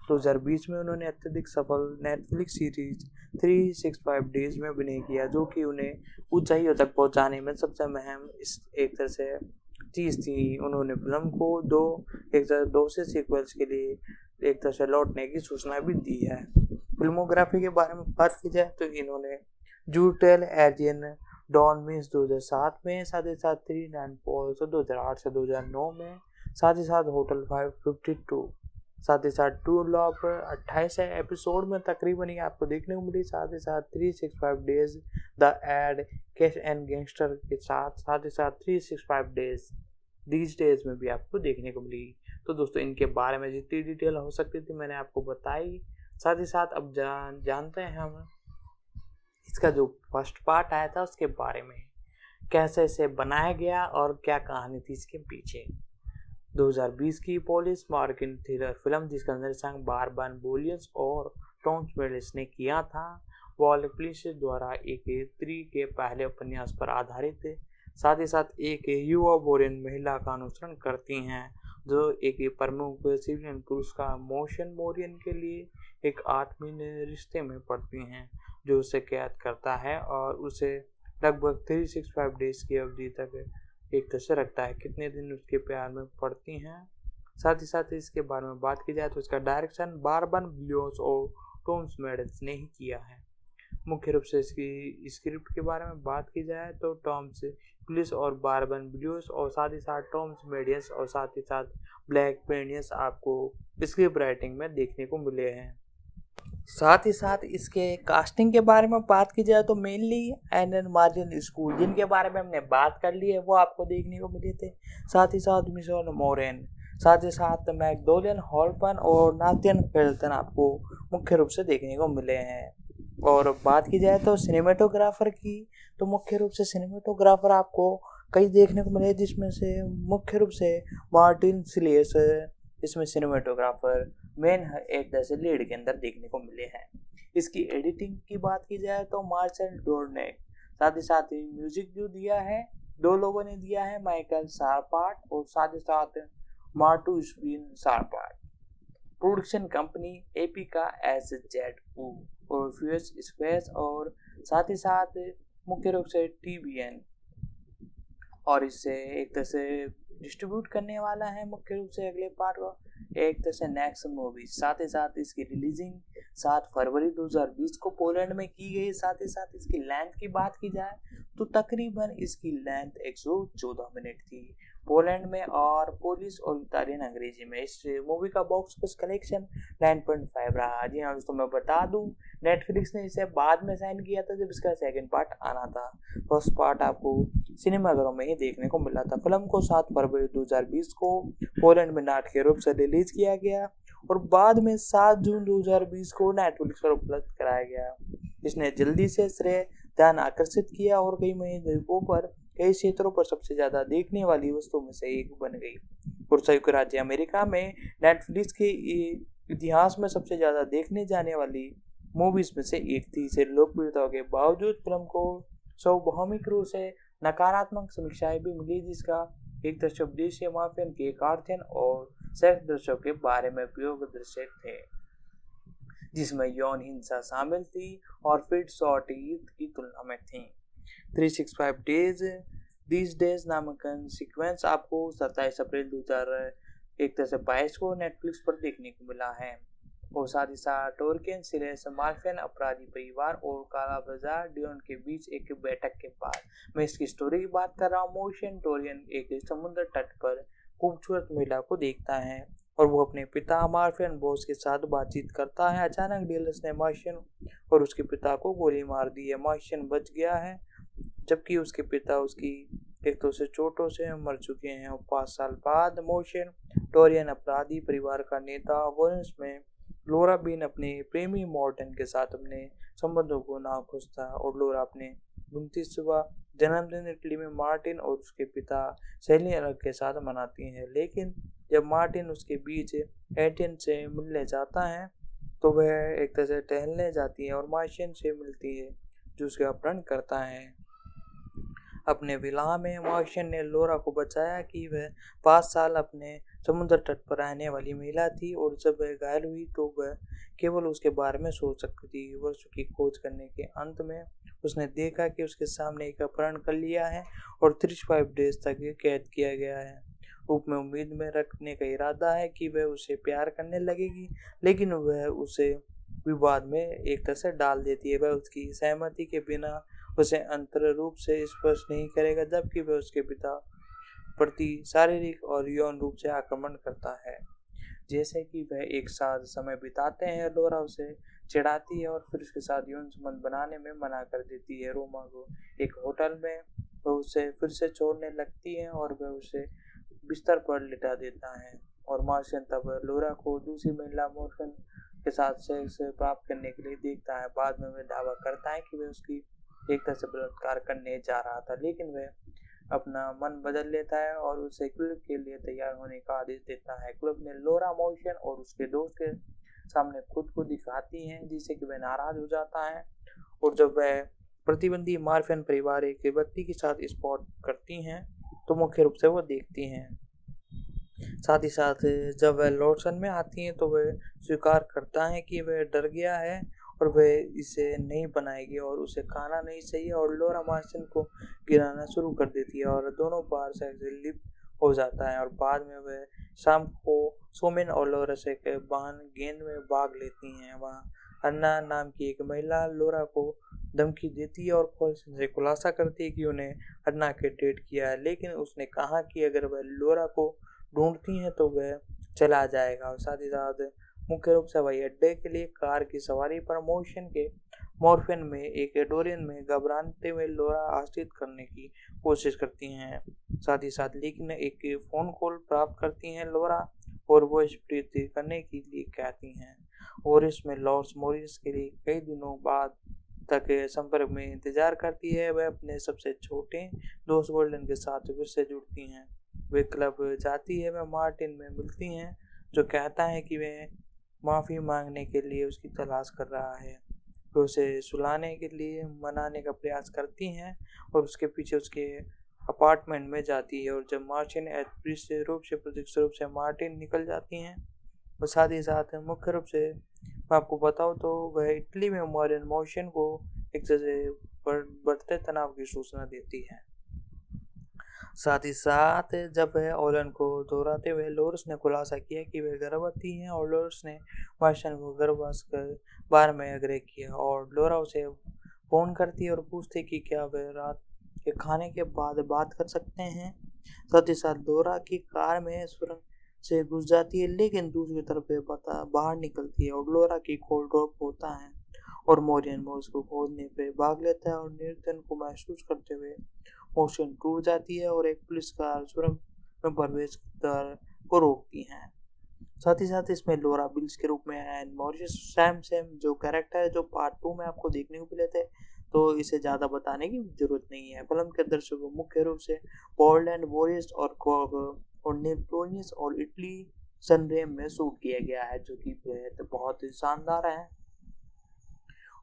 2020 में उन्होंने अत्यधिक सफल नेटफ्लिक्स सीरीज 365 डेज में अभिनय किया जो कि उन्हें ऊंचाइयों तक पहुंचाने में सबसे अहम इस एक तरह से चीज़ थी। उन्होंने फिल्म को दो से सीक्वल्स के लिए एक तरह से लौटने की सूचना भी दी है। फिल्मोग्राफी के बारे में बात की जाए तो इन्होंने जूटेल एजियन डॉन मिस 2007 में, साथ ही साथ 39 पॉल्स 2008 से 2009 में, साथ ही साथ होटल 552 साथ ही साथ टूल ऑफ 28 एपिसोड में तकरीबन ये आपको देखने को मिली। साथ ही साथ 365 days the ad cash and gangster के साथ ही साथ 365 डेज दीज डेज में भी आपको देखने को मिली। तो दोस्तों इनके बारे में जितनी डिटेल हो सकती थी मैंने आपको बताई। साथ ही साथ अब जानते हैं हम इसका जो फर्स्ट पार्ट आया था उसके बारे में, कैसे इसे बनाया गया और क्या कहानी थी इसके पीछे। 2020 की पुलिस मार्किन थ्रिलर फिल्म जिसका निर्देशन बारबन बोलियंस और टॉम मेडिस ने किया था, वॉल पुलिस द्वारा एक स्त्री के पहले उपन्यास पर आधारित है। साथ ही साथ एक युवा बोरियन महिला का अनुसरण करती हैं जो एक प्रमुख सिविलियन पुरुष का मोशन मोरियन के लिए एक आत्मीय रिश्ते में पड़ती हैं जो उसे कैद करता है और उसे लगभग 365 डेज की अवधि तक एक तरह रखता है। कितने दिन उसके प्यार में पड़ती हैं। साथ ही साथ इसके बारे में बात की जाए तो इसका डायरेक्शन बारबन बोलियंस और टॉम मेडिस ने ही किया है। मुख्य रूप से इसकी स्क्रिप्ट के बारे में बात की जाए तो टॉम पुलिस और बारबन बोलियंस और साथ ही साथ टॉम मेडिस और साथ ही साथ ब्लैक पेनियस आपको स्क्रिप्ट राइटिंग में देखने को मिले हैं। साथ ही साथ इसके कास्टिंग के बारे में बात की जाए तो मेनली एनन मार्जिन स्कूल जिनके बारे में हमने बात कर ली है वो आपको देखने को मिले थे। साथ ही साथ मिशेल मोरेन, साथ ही साथ मैकडोलियन हॉलपन और नाथियन फेल्टन आपको मुख्य रूप से देखने को मिले हैं। और बात की जाए तो सिनेमेटोग्राफर की तो मुख्य रूप से सिनेमेटोग्राफर आपको कई देखने को मिले जिसमें से मुख्य रूप से मार्टिन सिलेस इसमें सिनेमेटोग्राफर मेन एक जैसे लीड के अंदर देखने को मिले हैं। इसकी एडिटिंग की बात की जाए तो मार्शल डोर्नेक, साथ ही साथ म्यूजिक जो दिया है दो लोगों ने दिया है, माइकल सारपाट और साथ ही साथ मार्टू स्पिन सारपाट। प्रोडक्शन कंपनी एपिका एसजेड और फ्यूएस स्पेस और साथ ही साथ मुख्य रूप से टीवीएन और इससे एक तरह से डिस्ट्रीब्यूट करने वाला है मुख्य रूप से अगले पार्ट को एक तरह से नेक्स्ट मूवी। साथ ही साथ इसकी रिलीजिंग 7 फरवरी 2020 को पोलैंड में की गई। साथ ही साथ इसकी लेंथ की बात की जाए तो तकरीबन इसकी लेंथ 114 मिनट थी पोलैंड में और पोलिश और इटालियन अंग्रेजी में। इस मूवी का बॉक्स ऑफिस कलेक्शन 9.5 रहा। जी हाँ दोस्तों मैं बता दूं नेटफ्लिक्स ने इसे बाद में साइन किया था जब इसका सेकंड पार्ट आना था। फर्स्ट पार्ट आपको सिनेमाघरों में ही देखने को मिला था। फिल्म को 7 फरवरी 2020 को पोलैंड में नाटकीय रूप से रिलीज किया गया और बाद में 7 जून 2020 को नेटफ्लिक्स पर उपलब्ध कराया गया। इसने जल्दी से श्रेय ध्यान आकर्षित किया और कई महीनों पर कई क्षेत्रों पर सबसे ज्यादा देखने वाली वस्तुओं में से एक बन गई। और संयुक्त राज्य अमेरिका में नेटफ्लिक्स के इतिहास में सबसे ज्यादा देखने जाने वाली मूवीज में से एक थी। इसे लोकप्रियता के बावजूद फिल्म को सार्वभौमिक रूप से नकारात्मक समीक्षाएं भी मिली जिसका एक दर्शक उद्देश्य माफियन के कार्थियन और सेक्स दृश्यों के बारे में उपयोग दृश्य थे जिसमें यौन हिंसा शामिल थी और फिट शॉट ईद की तुलना में थी। 365 डेज दीज डेज नामक सीक्वेंस आपको 27 अप्रैल 2022 को नेटफ्लिक्स पर देखने को मिला है। और साथ ही साथ टोरकिन सिलेस मार्फियन अपराधी परिवार और काला बाजार डियोन के बीच एक बैठक के बाद मैं इसकी स्टोरी की बात कर रहा हूँ। मोशन टोरियन एक समुद्र तट पर खूबसूरत महिला को देखता है और वो अपने पिता मार्फियन बॉस के साथ बातचीत करता है। अचानक डेलस ने मार्शियन और उसके पिता को गोली मार दी है। मार्शियन बच गया है जबकि उसके पिता उसकी एक तो से चोटों से मर चुके हैं। और 5 साल बाद मोशन टोरियन अपराधी परिवार का नेता वोरेंस में लोरा बीन अपने प्रेमी मॉर्टन के साथ अपने संबंधों को नाखुश था और लोरा अपने 29वां जन्मदिन इटली में मार्टिन और उसके पिता सेलियर के साथ मनाती हैं। लेकिन जब मार्टिन उसके बीच एटियन से मिलने जाता है तो वह एक तरह से टहलने जाती है और मार्शियन से मिलती है जो उसका अपहरण करता है। अपने विलाह में मार्शियन ने लोरा को बचाया कि वह 5 साल अपने समुद्र तट पर रहने वाली महिला थी और जब वह घायल हुई तो वह केवल उसके बारे में सोच सकती थी। वर्षों की खोज करने के अंत में उसने देखा कि उसके सामने एक अपहरण कर लिया है और 35 डेज तक कैद किया गया है। रूप में उम्मीद में रखने का इरादा है कि वह उसे प्यार करने लगेगी लेकिन वह उसे विवाद में एक तरह से डाल देती है। वह उसकी सहमति के बिना उसे अंतर रूप से स्पर्श नहीं करेगा जबकि वह उसके पिता प्रति शारीरिक और यौन रूप से आक्रमण करता है। जैसे कि वह एक साथ समय बिताते हैं, लोरा उसे चिढ़ाती है और फिर उसके साथ यौन संबंध बनाने में मना कर देती है। रोमा को एक होटल में वह उसे फिर से छोड़ने लगती है और वह उसे बिस्तर पर लिटा देता है और मार्शन तब लोरा को दूसरी महिला मॉर्फिन के साथ सेक्स प्राप्त करने के लिए देखता है। बाद में वह दावा करता है कि वह उसकी एक तरह से बलात्कार करने जा रहा था, लेकिन वह अपना मन बदल लेता है और उसे क्लब के लिए तैयार होने का आदेश देता है। क्लब में लोरा मॉर्फिन और उसके दोस्त के सामने खुद को दिखाती हैं, जिससे कि वह नाराज हो जाता है और जब वह प्रतिबंधी मॉर्फिन परिवार एक व्यक्ति के साथ स्पॉट करती हैं तो मुख्य रूप से वो देखती हैं। साथ ही साथ जब वह लॉर्डसन में आती हैं तो वह स्वीकार करता है कि वह डर गया है और वह इसे नहीं बनाएगी और उसे खाना नहीं चाहिए और लोरा मार्शन को गिराना शुरू कर देती है और दोनों बार से लिप्त हो जाता है और बाद में वह शाम को सोमेन और लोरा से के वाहन गेंद में भाग लेती हैं। वहाँ अन्ना नाम की एक महिला लोरा को धमकी देती है और पॉलिसन से खुलासा करती है कि उन्हें अन्ना के डेट किया है, लेकिन उसने कहा कि अगर वह लोरा को ढूंढती हैं तो वह चला जाएगा। और साथ ही साथ मुख्य रूप से हवाई अड्डे के लिए कार की सवारी पर मॉर्फिन में एक एडोरियन में घबराते हुए लोरा आश्रित करने की कोशिश करती हैं। साथ ही साथ लेकिन एक फोन कॉल प्राप्त करती हैं लोरा और वो प्रीति करने के लिए कहती हैं और इसमें लॉर्ड्स मॉरिस के लिए कई दिनों बाद तक संपर्क में इंतजार करती है। वह अपने सबसे छोटे दोस्त गोल्डन के साथ फिर से जुड़ती हैं। वे क्लब जाती है, वह मार्टिन में मिलती हैं जो कहता है कि वह माफ़ी मांगने के लिए उसकी तलाश कर रहा है। वे उसे सुलाने के लिए मनाने का प्रयास करती हैं और उसके पीछे उसके अपार्टमेंट में जाती है और जब मार्टिन अदृश्य रूप से प्रत्यक्ष रूप से मार्टिन निकल जाती हैं और साथ ही साथ मुख्य रूप से मैं आपको बताऊँ तो वह इटली में मॉडर्न मोशन को एक तरह से बढ़ते तनाव की सूचना देती है। साथ ही साथ जब वह ओलन को दोहराते हुए लोरस ने खुलासा किया कि वह गर्भवती हैं और लोरस ने मार्शन को गर्भवास कर बार में आग्रह किया और लोरा उसे फोन करती है और पूछती कि क्या वह रात के खाने के बाद बात कर सकते हैं। साथ ही साथ लोरा की कार में सुरंग से घुस जाती है, लेकिन दूसरी तरफ बाहर निकलती है और लोरा की कॉल ड्रॉप होता है और मोरियन मोस को खोजने पे भाग लेता है और निर्धन को महसूस करते हुए मोशन टूट जाती है और एक पुलिस कार सुरंग में प्रवेश कर को रोकती है। साथ ही साथ इसमें लोरा बिल्स के रूप में एंड मॉरिस सैम जो कैरेक्टर है जो पार्ट 2 में आपको देखने को मिले थे, तो इसे ज़्यादा बताने की जरूरत नहीं है। फिल्म के दर्शकों मुख्य रूप से पोलैंड, वॉरिस और कॉग और नेपोलियस और इटली सनरेम में शूट किया गया है, जो कि बहुत ही शानदार है।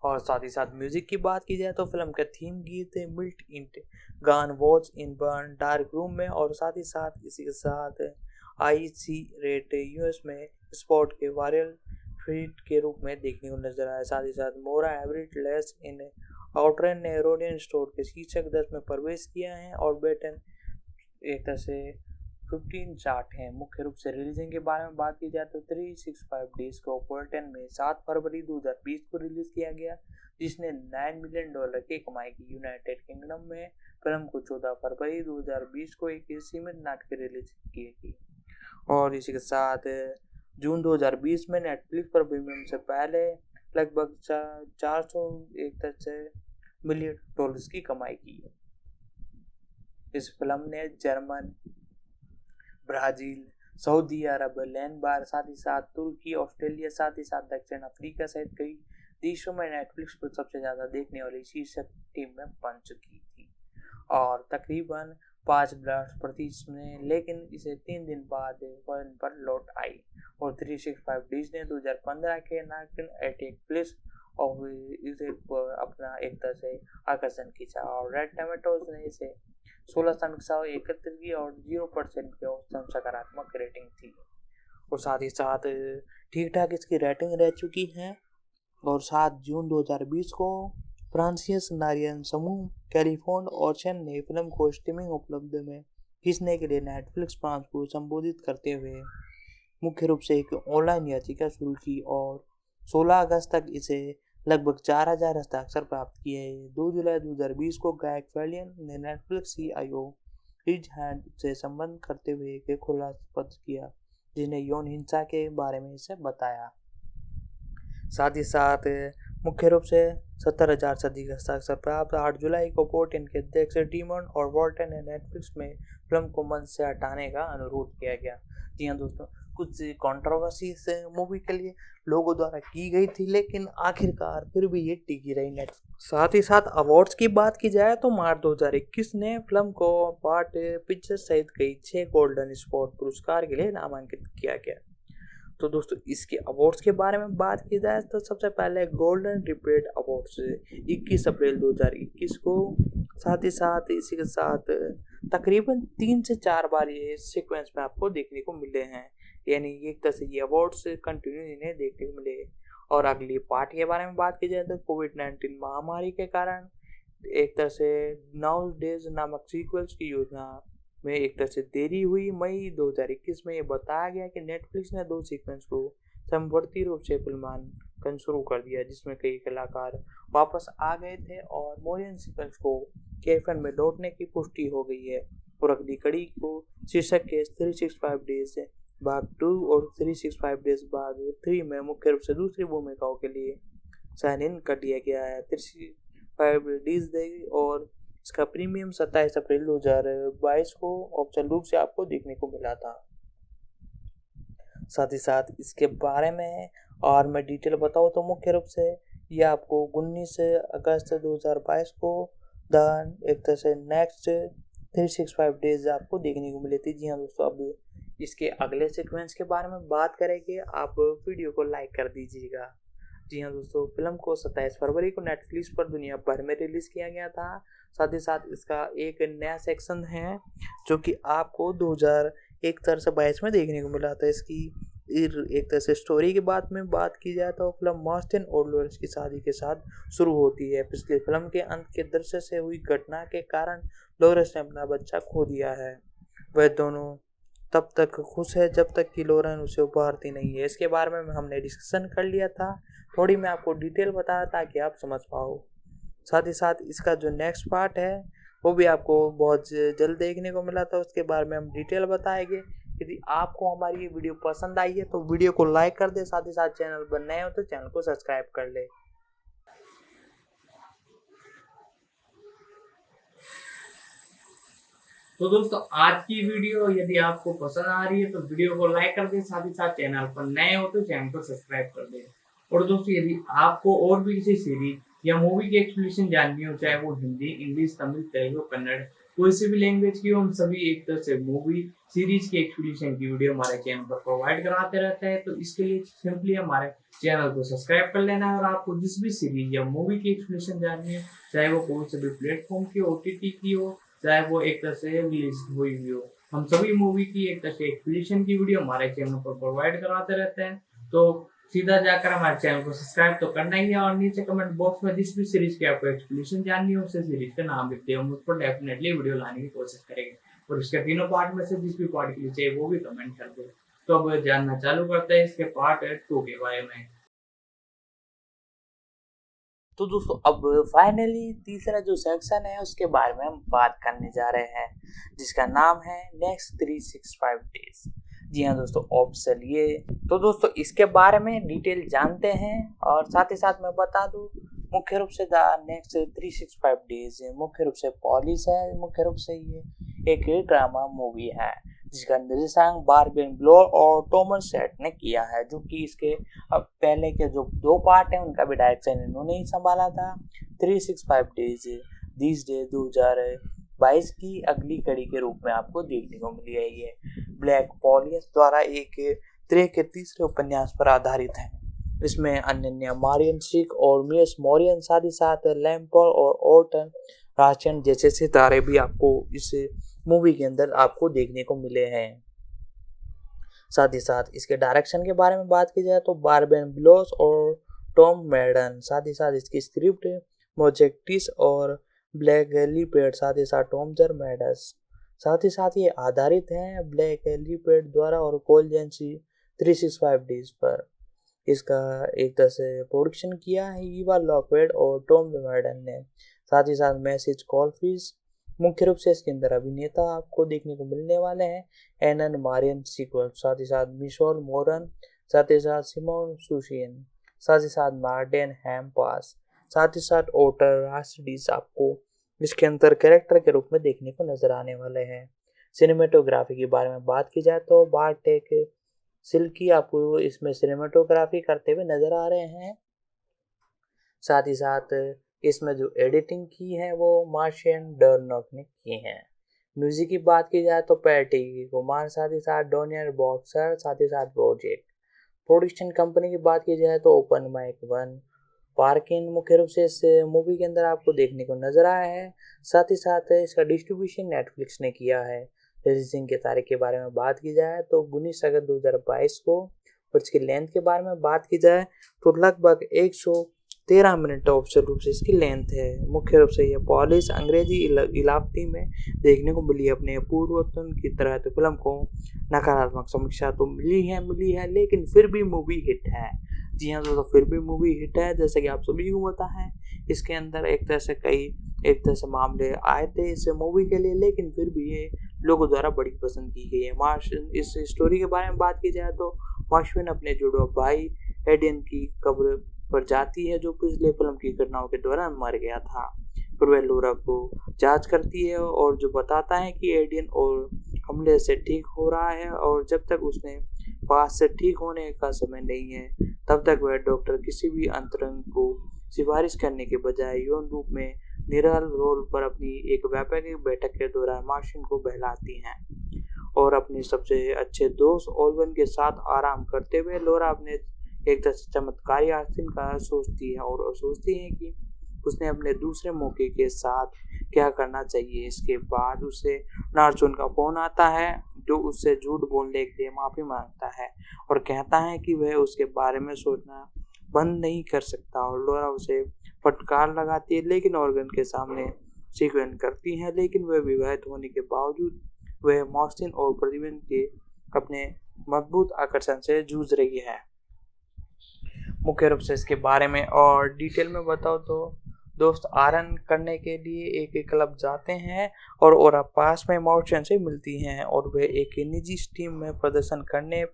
और साथ ही साथ म्यूजिक की बात की जाए तो फिल्म का थीम गीत मिल्ट इंट गान watch in burn dark room में और साथ ही साथ इसी के साथ IC रेट US में स्पॉट के वायरल ट्वीट के रूप में देखने को नजर आया। साथ ही साथ मोरा एवरेट लेस इन आउटरन ने रोडियन स्टोर के शीर्षक 10 में प्रवेश किया है और बेटन एक तरह से 15 चार्ट हैं। मुख्य रूप से रिलीजिंग के बारे में बात की जाए तो 365 डेज को पोर्टन में 7 फरवरी 2020 को रिलीज किया गया, जिसने $9 मिलियन की कमाई की। यूनाइटेड किंगडम में फिल्म को 14 फरवरी 2020 को एक सीमित नाटक रिलीज की गई और इसी के साथ जून 2020 में नेटफ्लिक्स पर प्रीमियम से पहले लगभग 401 मिलियन डॉलर्स की कमाई की है। इस फिल्म ने जर्मन, ब्राजील, सऊदी अरब, लैंबार, साथ ही साथ तुर्की, ऑस्ट्रेलिया, साथ ही साथ दक्षिण अफ्रीका सहित कई देशों में नेटफ्लिक्स पर सबसे ज्यादा देखने वाली शीर्षक टीम में बन चुकी थी और तकरीबन 5 ब्लास्ट प्रति ने, लेकिन इसे 3 दिन बाद वन पर लौट आई और 365 डेज ने 2015 के नागिन अटैक पुलिस और इसे अपना एक तरह से आकर्षण खींचा और रेड टोमेटोज ने इसे 16 समीक्षाओं एकत्र की और 0% की औसतन सकारात्मक रेटिंग थी और साथ ही साथ ठीक ठाक इसकी रेटिंग रह चुकी है। और 7 जून 2020 को फ्रांसीस नारियन समूह कैलिफोर्न ओशन ने फिल्म को स्ट्रीमिंग उपलब्ध में खींचने के लिए नेटफ्लिक्स फ्रांस को संबोधित करते हुए मुख्य रूप से एक ऑनलाइन याचिका शुरू की और 16 अगस्त तक इसे लगभग 4000 हस्ताक्षर प्राप्त किए। 2 जुलाई 2020 को गायक फेलियन ने नेटफ्लिक्स CIO रिज हैंड से संबंध करते हुए एक खुलासा पत्र किया जिन्हें यौन हिंसा के बारे में इसे बताया। साथ ही साथ मुख्य रूप से 70,000 से अधिक हस्ताक्षर प्राप्त 8 जुलाई को पोर्टन के अध्यक्ष डीमन और वॉल्टन ने नेटफ्लिक्स में फिल्म को मंच से हटाने का अनुरोध किया गया। जी हाँ दोस्तों, कुछ कंट्रोवर्सी इस मूवी के लिए लोगों द्वारा की गई थी, लेकिन आखिरकार फिर भी ये टिकी रही नेटफ्लिक्स। साथ ही साथ अवार्ड्स की बात की जाए तो मार्च 2021 ने फिल्म को पार्ट पिक्चर सहित कई 6 गोल्डन स्पॉट पुरस्कार के लिए नामांकित किया गया। तो दोस्तों, इसके अवार्ड्स के बारे में बात की जाए तो सबसे पहले गोल्डन रिपेड अवार्ड्स 21 अप्रैल 2021 को, साथ ही साथ इसी के साथ तकरीबन 3 से 4 बार ये सीक्वेंस में आपको देखने को मिले हैं, यानी एक तरह से ये अवार्ड्स कंटिन्यू इन्हें देखने को मिले। और अगली पार्ट के बारे में बात की जाए तो कोविड-19 महामारी के कारण एक तरह से नाउ डेज नामक सीक्वल्स की योजना में एक तरह से देरी हुई। मई 2021 में ये बताया गया कि नेटफ्लिक्स ने 2 सीक्वेंस को समवर्ती रूप से फिल्मांकन शुरू कर दिया, जिसमें कई कलाकार वापस आ गए थे और मोरियन सीक्वेंस को कैफन में लौटने की पुष्टि हो गई है। और अगली कड़ी को शीर्षक के 365 डेज भाग 2 और 365 डेज भाग 3 में मुख्य रूप से दूसरी भूमिकाओं के लिए साइन इन कर दिया गया है। 365 डेज और इसका प्रीमियम 27 अप्रैल 2022 को ऑप्शन रूप से आपको देखने को मिला था। साथ ही साथ इसके बारे में और मैं डिटेल बताऊँ तो मुख्य रूप से ये आपको 19 अगस्त 2022 को एक तरह से नेक्स्ट 365 डेज आपको देखने को मिली थी। जी हाँ दोस्तों, अब इसके अगले सीक्वेंस के बारे में बात करेंगे। आप वीडियो को लाइक कर दीजिएगा। जी हाँ दोस्तों, फिल्म को 27 फरवरी को नेटफ्लिक्स पर दुनिया भर में रिलीज किया गया था। साथ ही साथ इसका एक नया सेक्शन है जो कि आपको 2021 में देखने को मिला था। इसकी एक तरह से स्टोरी की बात की जाए तो फिल्म मार्टिन और लॉरेंस की शादी के साथ शुरू होती है। पिछली फिल्म के अंत के दृश्य से हुई घटना के कारण लॉरेंस ने अपना बच्चा खो दिया है। वह दोनों तब तक खुश है जब तक कि लॉरेन उसे उभारती नहीं है। इसके बारे में हमने डिस्कशन कर लिया था, थोड़ी मैं आपको डिटेल बता रहा था कि आप समझ पाओ। साथ ही साथ इसका जो नेक्स्ट पार्ट है वो भी आपको बहुत जल्द देखने को मिला था, उसके बारे में हम डिटेल बताएंगे। यदि आपको हमारी ये वीडियो पसंद आई है तो वीडियो को लाइक कर दे, साथ ही साथ चैनल पर नए हो तो चैनल को सब्सक्राइब कर ले। तो दोस्तों, आज की वीडियो यदि आपको पसंद आ रही है तो वीडियो को लाइक कर दे, साथ ही साथ चैनल पर नए हो तो चैनल को सब्सक्राइब कर दे। और दोस्तों, यदि आपको और भी किसी सीरीज या मूवी की एक्सप्लेनेशन जाननी हो, चाहे वो हिंदी, इंग्लिश, तमिल, तेलुगु, कन्नड़, कोई सी भी लैंग्वेज की हो, हम सभी एक तरह से मूवी सीरीज की एक्सप्लेनेशन की वीडियो हमारे चैनल पर प्रोवाइड कराते रहते हैं। तो इसके लिए सिंपली हमारे चैनल को सब्सक्राइब कर लेना है। और आपको जिस भी सीरीज या मूवी की एक्सप्लेनेशन जाननी है, चाहे वो कोई से भी प्लेटफॉर्म की OTT की हो, चाहे वो एक तरह से रिलीज हुई हो, हम सभी मूवी की एक तरह से एक्सप्लेनेशन की वीडियो हमारे चैनल पर प्रोवाइड कराते रहते हैं। तो सीधा जाकर हमारे चैनल को सब्सक्राइब तो करना ही है और नीचे कमेंट बॉक्स में जिस भी सीरीज की आपको एक्सप्लेनेशन जाननी हो उसे सीरीज का नाम लिखते हो, हम उस पर डेफिनेटली वीडियो लाने की कोशिश करेंगे। और इसके तीनों पार्ट में से जिस भी पार्ट के लिए चाहिए वो भी कमेंट कर दो। तो अब जानना चालू करते हैं इसके पार्ट 2 के बारे में। तो दोस्तों, अब फाइनली तीसरा जो सेक्शन है उसके बारे में हम बात करने जा रहे हैं, जिसका नाम है नेक्स्ट 365 डेज। जी हाँ दोस्तों, ऑप्शन ये। तो दोस्तों, इसके बारे में डिटेल जानते हैं और साथ ही साथ मैं बता दूं, मुख्य रूप से द नेक्स्ट 365 डेज मुख्य रूप से पॉलिश है। मुख्य रूप से ये एक ड्रामा मूवी है जिसका निर्देशन बारबेन ब्लोर और टॉमस सेट ने किया है, जो कि इसके अब पहले के जो 2 पार्ट हैं उनका भी डायरेक्शन इन्होंने ही संभाला था। 365 डेज दिस डे 2022 की अगली कड़ी के रूप में आपको देखने को मिली है। ये ब्लैक पॉलियस द्वारा एक तरह के तीसरे उपन्यास पर आधारित है। इसमें अनन्या मारियन सिक और मियस मॉरियन, साथ ही साथ लैम्पल और ऑर्टन राचन जैसे सितारे भी आपको इस मूवी के अंदर आपको देखने को मिले हैं। साथ ही साथ इसके डायरेक्शन के बारे में बात की जाए तो बारबेन ब्लोस और टॉम मैडन, साथ ही साथ इसकी स्क्रिप्ट मोजेक्टिस और ब्लैक लिपेड, साथ ही साथ टॉम जर मैडस। साथ ही साथ ये आधारित हैं ब्लैक लिपेड द्वारा और कोलजेंसी 365 डेज पर। इसका एक तरह से प्रोडक्शन किया है ईवा लॉकवेड और टॉम मैडन ने। साथ ही साथ मैसेज कॉलफिश मुख्य रूप से इसके अंदर अभिनेता आपको देखने को मिलने वाले हैं एनन मारियन सीक्वल, साथ ही साथ मिशोल मोरन, साथ ही साथ सिमोन सुशियन, साथ ही साथ मार्टिन हैम्पास, साथ ही साथ ओटर रास्टिस आपको इसके अंदर कैरेक्टर के रूप में देखने को नजर आने वाले हैं। सिनेमेटोग्राफी के बारे में बात की जाए तो बार्टेक सिल्की आपको इसमें सिनेमेटोग्राफी करते हुए नजर आ रहे हैं। साथ ही साथ इसमें जो एडिटिंग की है वो मार्शियन डर्नॉक ने की है। म्यूजिक की बात की जाए तो पैटी कुमार, साथ ही साथ डोनियर बॉक्सर, साथ ही साथ प्रोजेक्ट। प्रोडक्शन कंपनी की बात की जाए तो ओपन माइक वन पार्किन मुख्य रूप से इस मूवी के अंदर आपको देखने को नजर आया है। साथ ही साथ इसका डिस्ट्रीब्यूशन नेटफ्लिक्स ने किया है। रिलीजिंग की तारीख के बारे में बात की जाए तो 19 अगस्त 2022 को, और इसकी लेंथ के बारे में बात की जाए तो लगभग 113 मिनट ऑफिशियल रूप से इसकी लेंथ है। मुख्य रूप से यह पॉलिश अंग्रेजी इलाफती में देखने को मिली। अपने पूर्वोत्तम की तरह तो फिल्म को नकारात्मक समीक्षा तो मिली है, लेकिन फिर भी मूवी हिट है। जी हाँ दोस्तों, फिर भी मूवी हिट है। जैसे कि आप सभी को पता है, इसके अंदर एक तरह से मामले आए थे इस मूवी के लिए, लेकिन फिर भी ये लोगों द्वारा बड़ी पसंद की गई है। मार्शन इस स्टोरी के बारे में बात की जाए तो मार्शविन अपने जुड़वा भाई एडियन की कब्र पर जाती है, जो पिछले फिल्म की घटनाओं के दौरान मर गया था। फिर वह लोरा को जांच करती है और जो बताता है कि एडियन और हमले से ठीक हो रहा है, और जब तक उसने पास से ठीक होने का समय नहीं है तब तक वह डॉक्टर किसी भी अंतरंग को सिफारिश करने के बजाय यौन रूप में निराल रोल पर अपनी एक व्यापक बैठक के दौरान मार्शिन को बहलाती हैं। और अपने सबसे अच्छे दोस्त ओलवन के साथ आराम करते हुए लोरा अपने एक तरह से चमत्कारी आस्तीन का सोचती है, और सोचती है कि उसने अपने दूसरे मौके के साथ क्या करना चाहिए। इसके बाद उसे नार्चोन का फोन आता है, जो उससे झूठ बोलने के लिए माफी मांगता है और कहता है कि वह उसके बारे में सोचना बंद नहीं कर सकता। और लोरा उसे फटकार लगाती है, लेकिन ऑर्गन के सामने स्वीकार करती है। लेकिन वह विवाहित होने के बावजूद वह मॉस्टिन और प्रतिबिंब के अपने मजबूत आकर्षण से जूझ रही है। मुख्य रूप से इसके बारे में और डिटेल में बताओ तो दोस्त आयरन करने के लिए एक क्लब जाते हैं और ओरा पास में मॉर्शन से मिलती हैं, और वे एक निजी टीम में प्रदर्शन करने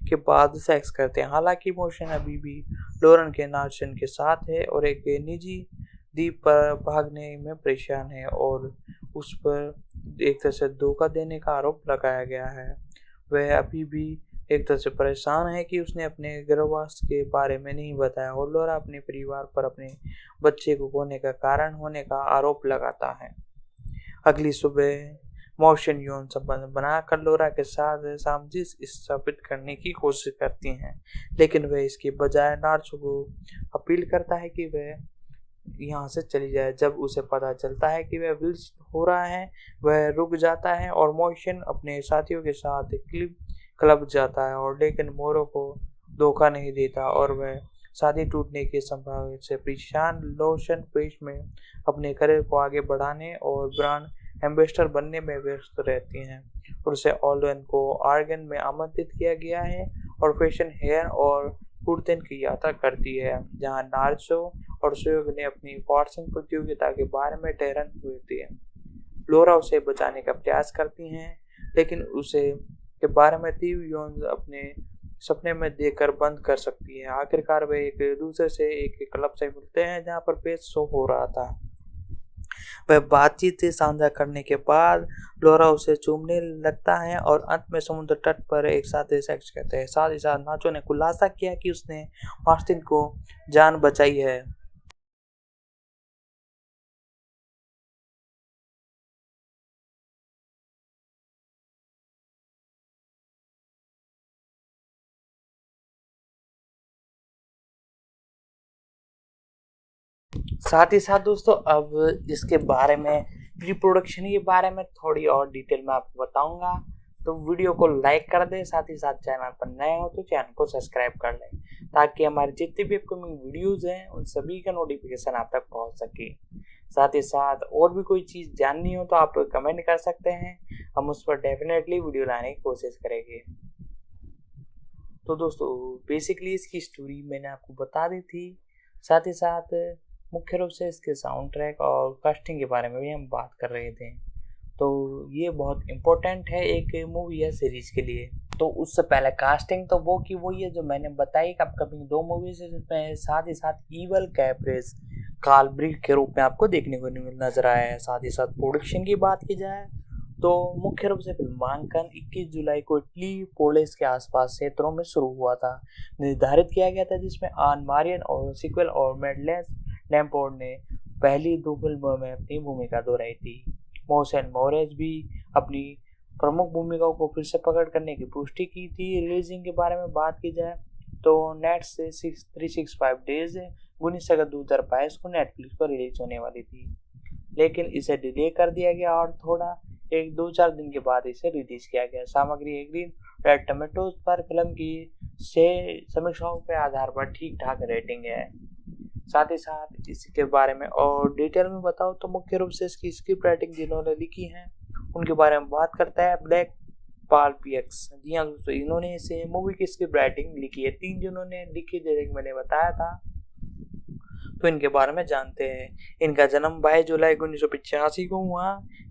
के बाद सेक्स करते हैं। हालांकि मोशन अभी भी लोरन के नार्शन के साथ है और एक निजी द्वीप पर भागने में परेशान है, और उस पर एक तरह से धोखा देने का आरोप लगाया गया है। वह अभी भी एक तरह से परेशान है कि उसने अपने गर्भवास के बारे में नहीं बताया, और लोरा अपने परिवार पर अपने बच्चे को खोने का कारण होने का आरोप लगाता है। अगली सुबह मोशन यौन संबंध बनाकर लोरा के साथ सामंजस्य स्थापित करने की कोशिश करती हैं, लेकिन वह इसके बजाय नार्सो को अपील करता है कि वह यहाँ से चली जाए। जब उसे पता चलता है कि वह विल्स हो रहा है, वह रुक जाता है और मोशन अपने साथियों के साथ क्लब जाता है, और लेकिन मोरो को धोखा नहीं देता और वह शादी टूटने की संभावना से परेशान लोशन पेश में अपने करियर को आगे बढ़ाने और ब्रांड एम्बेसडर बनने में व्यस्त रहती हैं। और उसे ऑलवेन को आर्गन में आमंत्रित किया गया है और फैशन हेयर और कुर्तन की यात्रा करती है, जहां नार्सो और सुयोग ने अपनी फॉर्सिंग प्रतियोगिता के बारे में ठहरन हुई थी। लोरा उसे बचाने का प्रयास करती हैं, लेकिन उसे के बारे में तीव्र यौन अपने सपने में देखकर बंद कर सकती है। आखिरकार वे एक दूसरे से एक क्लब से मिलते हैं जहां पर पेश शो हो रहा था। वह बातचीत साझा करने के बाद लोरा उसे चूमने लगता है और अंत में समुद्र तट पर एक साथ सेक्स करते हैं। साथ ही साथ नाचो ने खुलासा किया कि उसने मार्टिन को जान बचाई है। साथ ही साथ दोस्तों, अब इसके बारे में प्री प्रोडक्शन के बारे में थोड़ी और डिटेल में आपको बताऊंगा, तो वीडियो को लाइक कर दें। साथ ही साथ चैनल पर नए हो तो चैनल को सब्सक्राइब कर लें, ताकि हमारे जितने भी अपकमिंग वीडियोस हैं उन सभी का नोटिफिकेशन आप तक पहुंच सके। साथ ही साथ और भी कोई चीज़ जाननी हो तो आप कमेंट कर सकते हैं, हम उस पर डेफिनेटली वीडियो लाने की कोशिश करेंगे। तो दोस्तों, बेसिकली इसकी स्टोरी मैंने आपको बता दी थी। साथ ही साथ मुख्य रूप से इसके साउंड ट्रैक और कास्टिंग के बारे में भी हम बात कर रहे थे। तो ये बहुत इम्पोर्टेंट है एक मूवी या सीरीज के लिए। तो उससे पहले कास्टिंग तो वो की वही है जो मैंने बताई कि अपकमिंग 2 मूवीज है, जिसमें साथ ही साथ ईवल कैप्रेस कार्ल ब्रिक के रूप में आपको देखने को नजर आया है। साथ ही साथ प्रोडक्शन की बात की जाए तो मुख्य रूप से फिल्मांकन 21 जुलाई को इटली पोलिस के आसपास क्षेत्रों में शुरू हुआ था, निर्धारित किया गया था, जिसमें आन मारियन और सीक्वल और मेडलेस लैम्पोर्ट ने पहली 2 फिल्मों में अपनी भूमिका दोहराई थी। मोसेन मोरेज भी अपनी प्रमुख भूमिकाओं को फिर से पकड़ करने की पुष्टि की थी। रिलीजिंग के बारे में बात की जाए तो नेट से 365 डेज 19 अगस्त 2022 को नेटफ्लिक्स पर रिलीज होने वाली थी, लेकिन इसे डिले कर दिया गया और थोड़ा 1-2-4 दिन के बाद इसे रिलीज किया गया। सामग्री ग्रीन रेड टमेटोज पर फिल्म की 6 समीक्षाओं के आधार पर ठीक ठाक रेटिंग है। साथ ही साथ इसके बारे में और डिटेल में बताओ तो मुख्य रूप से इसकी स्क्रिप्ट राइटिंग जिन्होंने लिखी है उनके बारे में बात करता है ब्लैक पाल पीएक्स। जी हाँ दोस्तों, इन्होंने इसे मूवी की स्क्रिप्ट राइटिंग लिखी है। 3 जिन्होंने लिखी जैसे कि मैंने बताया था, तो इनके बारे में जानते हैं। इनका जन्म 22 जुलाई 1985 को हुआ।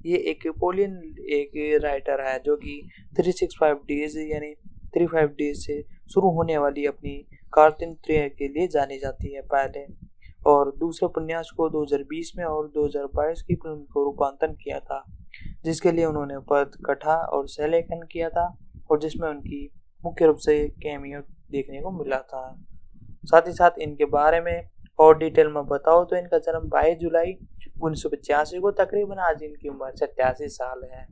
ये एक पोलियन एक राइटर है जो कि 365 डेज यानी 35 डेज से शुरू होने वाली अपनी कार्टून ट्रेयर के लिए जानी जाती है पहले, और दूसरे उपन्यास को 2020 में और 2022 की फिल्म को रूपांतरण किया था, जिसके लिए उन्होंने पटकथा और सहलेखन किया था और जिसमें उनकी मुख्य रूप से कैमियो देखने को मिला था। साथ ही साथ इनके बारे में और डिटेल में बताओ तो इनका जन्म 22 जुलाई 1985 को, तकरीबन आज इनकी उम्र 87 साल है।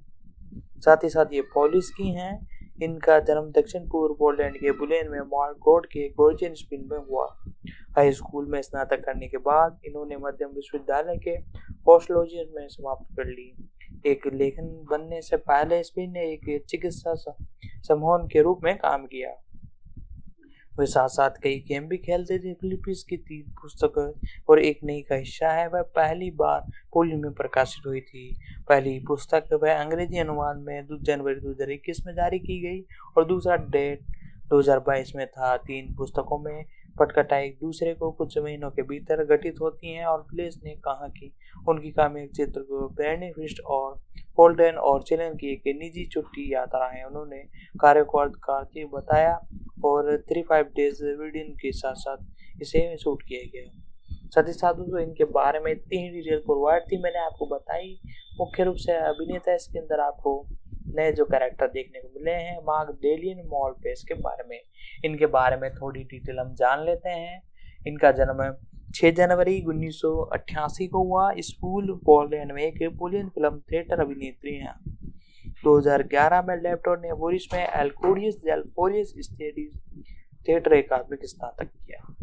साथ ही साथ ये पोलिश की हैं। इनका जन्म दक्षिण पूर्व पोलैंड के बुलेन में मार्गोट के गोर्जियन स्पिन में हुआ। हाई स्कूल में स्नातक करने के बाद इन्होंने मध्यम विश्वविद्यालय के पोस्टोलॉजी में समाप्त कर ली। एक लेखन बनने से पहले स्पिन ने एक चिकित्सा समूह के रूप में काम किया। वे साथ साथ कई गेम भी खेलते थे। फिलीपींस की 3 पुस्तकें और एक नई का हिस्सा है वह पहली बार पोलैंड में प्रकाशित हुई थी। पहली पुस्तक वह अंग्रेजी अनुवाद में जनवरी 2021 में जारी की गई और दूसरा डेट 2022 में था। 3 पुस्तकों में पटकथा एक दूसरे को कुछ महीनों के भीतर घटित होती हैं और प्लेस ने कहा कि उनकी कामिक चित्र को बेनिफिस्ट और होल्डन और चिलन की एक निजी छुट्टी यात्रा है। उन्होंने कार्य को अर्थकारी बताया और 35 डेज वीडियो के साथ साथ इसे शूट किया गया। साथ ही साथ दोस्तों इनके बारे में इतनी ही डिटेल प्रोवाइड थी, मैंने आपको बताई। मुख्य रूप से अभिनेता इसके अंदर आपको नए जो कैरेक्टर देखने को मिले हैं मार्क डेलियन मॉलपेस के बारे में, इनके बारे में थोड़ी डिटेल हम जान लेते हैं। इनका जन्म 6 जनवरी 1988 को हुआ। स्कूल पोलैंड में एक पोलियन फिल्म थिएटर अभिनेत्री हैं। 2011 में लैपटॉप ने बोरिस में एल्कोरियस स्टडीज थिएटर अकादमी के स्नातक किया।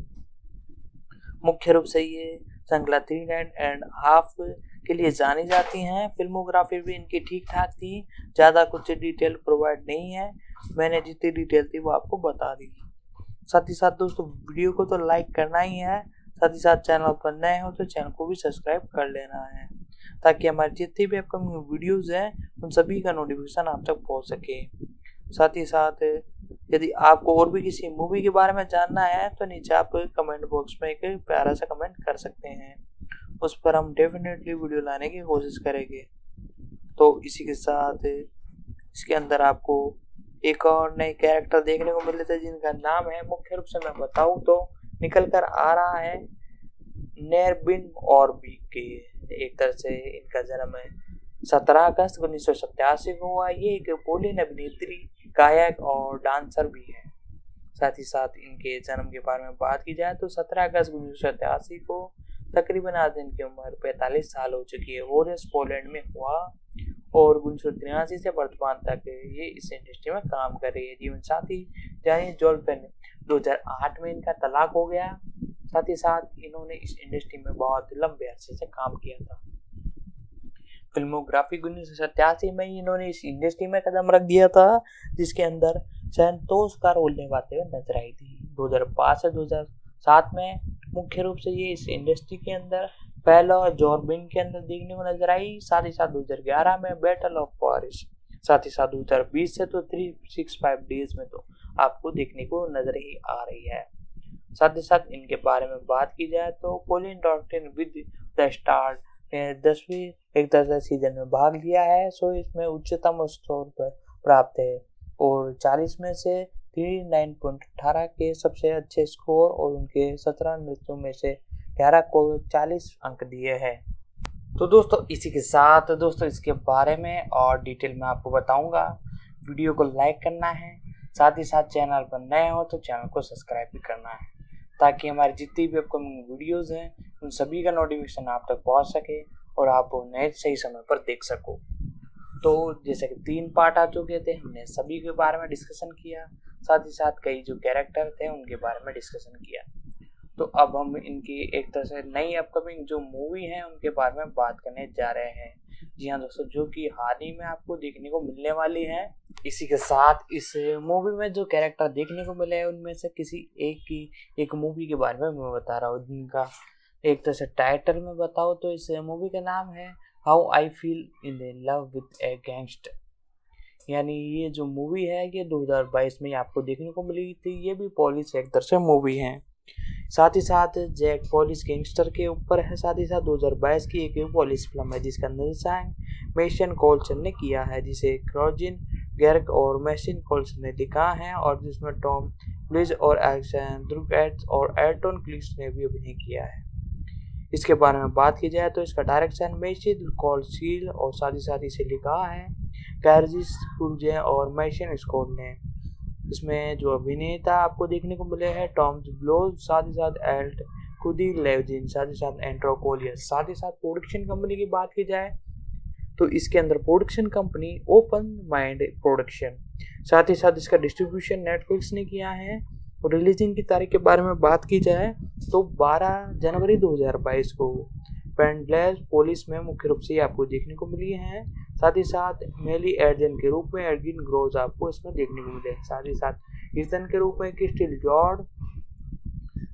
मुख्य रूप से ये श्रृंखला 3.5 के लिए जानी जाती हैं। फिल्मोग्राफी भी इनकी ठीक ठाक थी, ज़्यादा कुछ डिटेल प्रोवाइड नहीं है, मैंने जितनी डिटेल थी वो आपको बता दी। साथ ही साथ दोस्तों वीडियो को तो लाइक करना ही है, साथ ही साथ चैनल पर नए हो तो चैनल को भी सब्सक्राइब कर लेना है ताकि हमारी जितनी भी अपकमिंग वीडियोज़ हैं उन सभी का नोटिफिकेशन आप तक पहुँच सके। साथ ही साथ यदि आपको और भी किसी मूवी के बारे में जानना है तो नीचे आप कमेंट बॉक्स में एक प्यारा सा कमेंट कर सकते हैं, उस पर हम डेफिनेटली वीडियो लाने की कोशिश करेंगे। तो इसी के साथ इसके अंदर आपको एक और नए कैरेक्टर देखने को मिले थे जिनका नाम है, मुख्य रूप से मैं बताऊं तो निकल कर आ रहा है नेरबिन ऑर्बी के। एक तरह से इनका जन्म है 17 अगस्त 1987 को हुआ। ये एक पोलियन अभिनेत्री, गायक और डांसर भी है। साथ ही साथ इनके जन्म के बारे में बात की जाए तो 17 अगस्त 1987 को तकरीबन आज इनकी उम्र 45 साल हो चुकी है। वोरियस पोलैंड में हुआ और 1983 से वर्तमान तक ये इस इंडस्ट्री में काम कर रही है। जीवन साथी यानी जोल्फेन 2008 में इनका तलाक हो गया। साथ ही साथ इन्होंने इस इंडस्ट्री में बहुत लंबे अरसे से काम किया था। फिल्मोग्राफी 1987 में इन्होंने इस इंडस्ट्री में कदम रख दिया था, जिसके अंदर संतोष का रोल निभाते हुए नजर आई थी। 2005 से 2007 में मुख्य रूप से ये इस इंडस्ट्री के अंदर पहला जॉर्बिन के अंदर देखने को नजर आई। साथ ही साथ 2011 में बैटल ऑफ पेरिस, साथ ही साथ 2020 से तो 365 डेज में तो आपको देखने को नजर ही आ रही है। साथ ही साथ इनके बारे में बात की जाए तो पोलियन डॉक्टर विद द स्टार 10वीं एक तरह सीजन में भाग लिया है, सो इसमें उच्चतम स्कोर पर प्राप्त है और 40 में से 39.18 के सबसे अच्छे स्कोर और उनके 17 नृत्यों में से 11 को 40 अंक दिए हैं। तो दोस्तों इसी के साथ दोस्तों इसके बारे में और डिटेल में आपको बताऊंगा। वीडियो को लाइक करना है, साथ ही साथ चैनल पर नए हो तो चैनल को सब्सक्राइब भी करना है, ताकि हमारी जितनी भी अपकमिंग वीडियोस हैं उन सभी का नोटिफिकेशन आप तक पहुंच सके और आप उन्हें सही समय पर देख सको। तो जैसे कि 3 पार्ट आ चुके थे, हमने सभी के बारे में डिस्कशन किया, साथ ही साथ कई जो कैरेक्टर थे उनके बारे में डिस्कशन किया। तो अब हम इनकी एक तरह से नई अपकमिंग जो मूवी है उनके बारे में बात करने जा रहे हैं। जी हाँ दोस्तों, जो कि हाल ही में आपको देखने को मिलने वाली है। इसी के साथ इस मूवी में जो कैरेक्टर देखने को मिले हैं उनमें से किसी एक मूवी के बारे में मैं बता रहा हूँ, जिनका एक तरह से टाइटल में बताओ तो इस मूवी का नाम है how I feel in love with A gangster. यानी ये जो मूवी है ये 2022 में आपको देखने को मिली थी। ये भी पुलिस एक तरह से मूवी है, साथ ही साथ जैक पुलिस गैंगस्टर के ऊपर है। साथ ही साथ 2022 की एक पुलिस फिल्म है जिसका निर्देशन मैशन कोल्सन ने किया है, जिसे क्रोजिन गेर्क और मैशन कोल्सन ने लिखा है और जिसमें टॉम क्रूज और एलेक्जेंडर और एल्टन क्लिक्स ने भी अभिनय किया है। इसके बारे में बात की जाए तो इसका डायरेक्शन मैशन कोल्सन और साथ ही साथ इसे लिखा है कैरजिस कुर्जे और मैशन स्कॉट ने। इसमें जो अभिनेता आपको देखने को मिले हैं टॉम ब्लोज, साथ ही साथ एल्ट कुदी लेवजिन, साथ ही साथ एंट्रोकोलियस। साथ ही साथ प्रोडक्शन कंपनी की बात की जाए तो इसके अंदर production company open mind production, साथ ही साथ इसका डिस्ट्रीब्यूशन नेटफ्लिक्स ने किया है। और रिलीजिंग की तारीख के बारे में बात की जाए तो 12 जनवरी 2022 को पेंडलेस पुलिस में मुख्य रूप से आपको देखने को मिली है। साथ ही साथ मेली एडजन के रूप में एडगिन ग्रोज आपको इसमें देखने को मिले, साथ ही साथ ईथन के रूप में क्रिस्टिल जॉर्ड,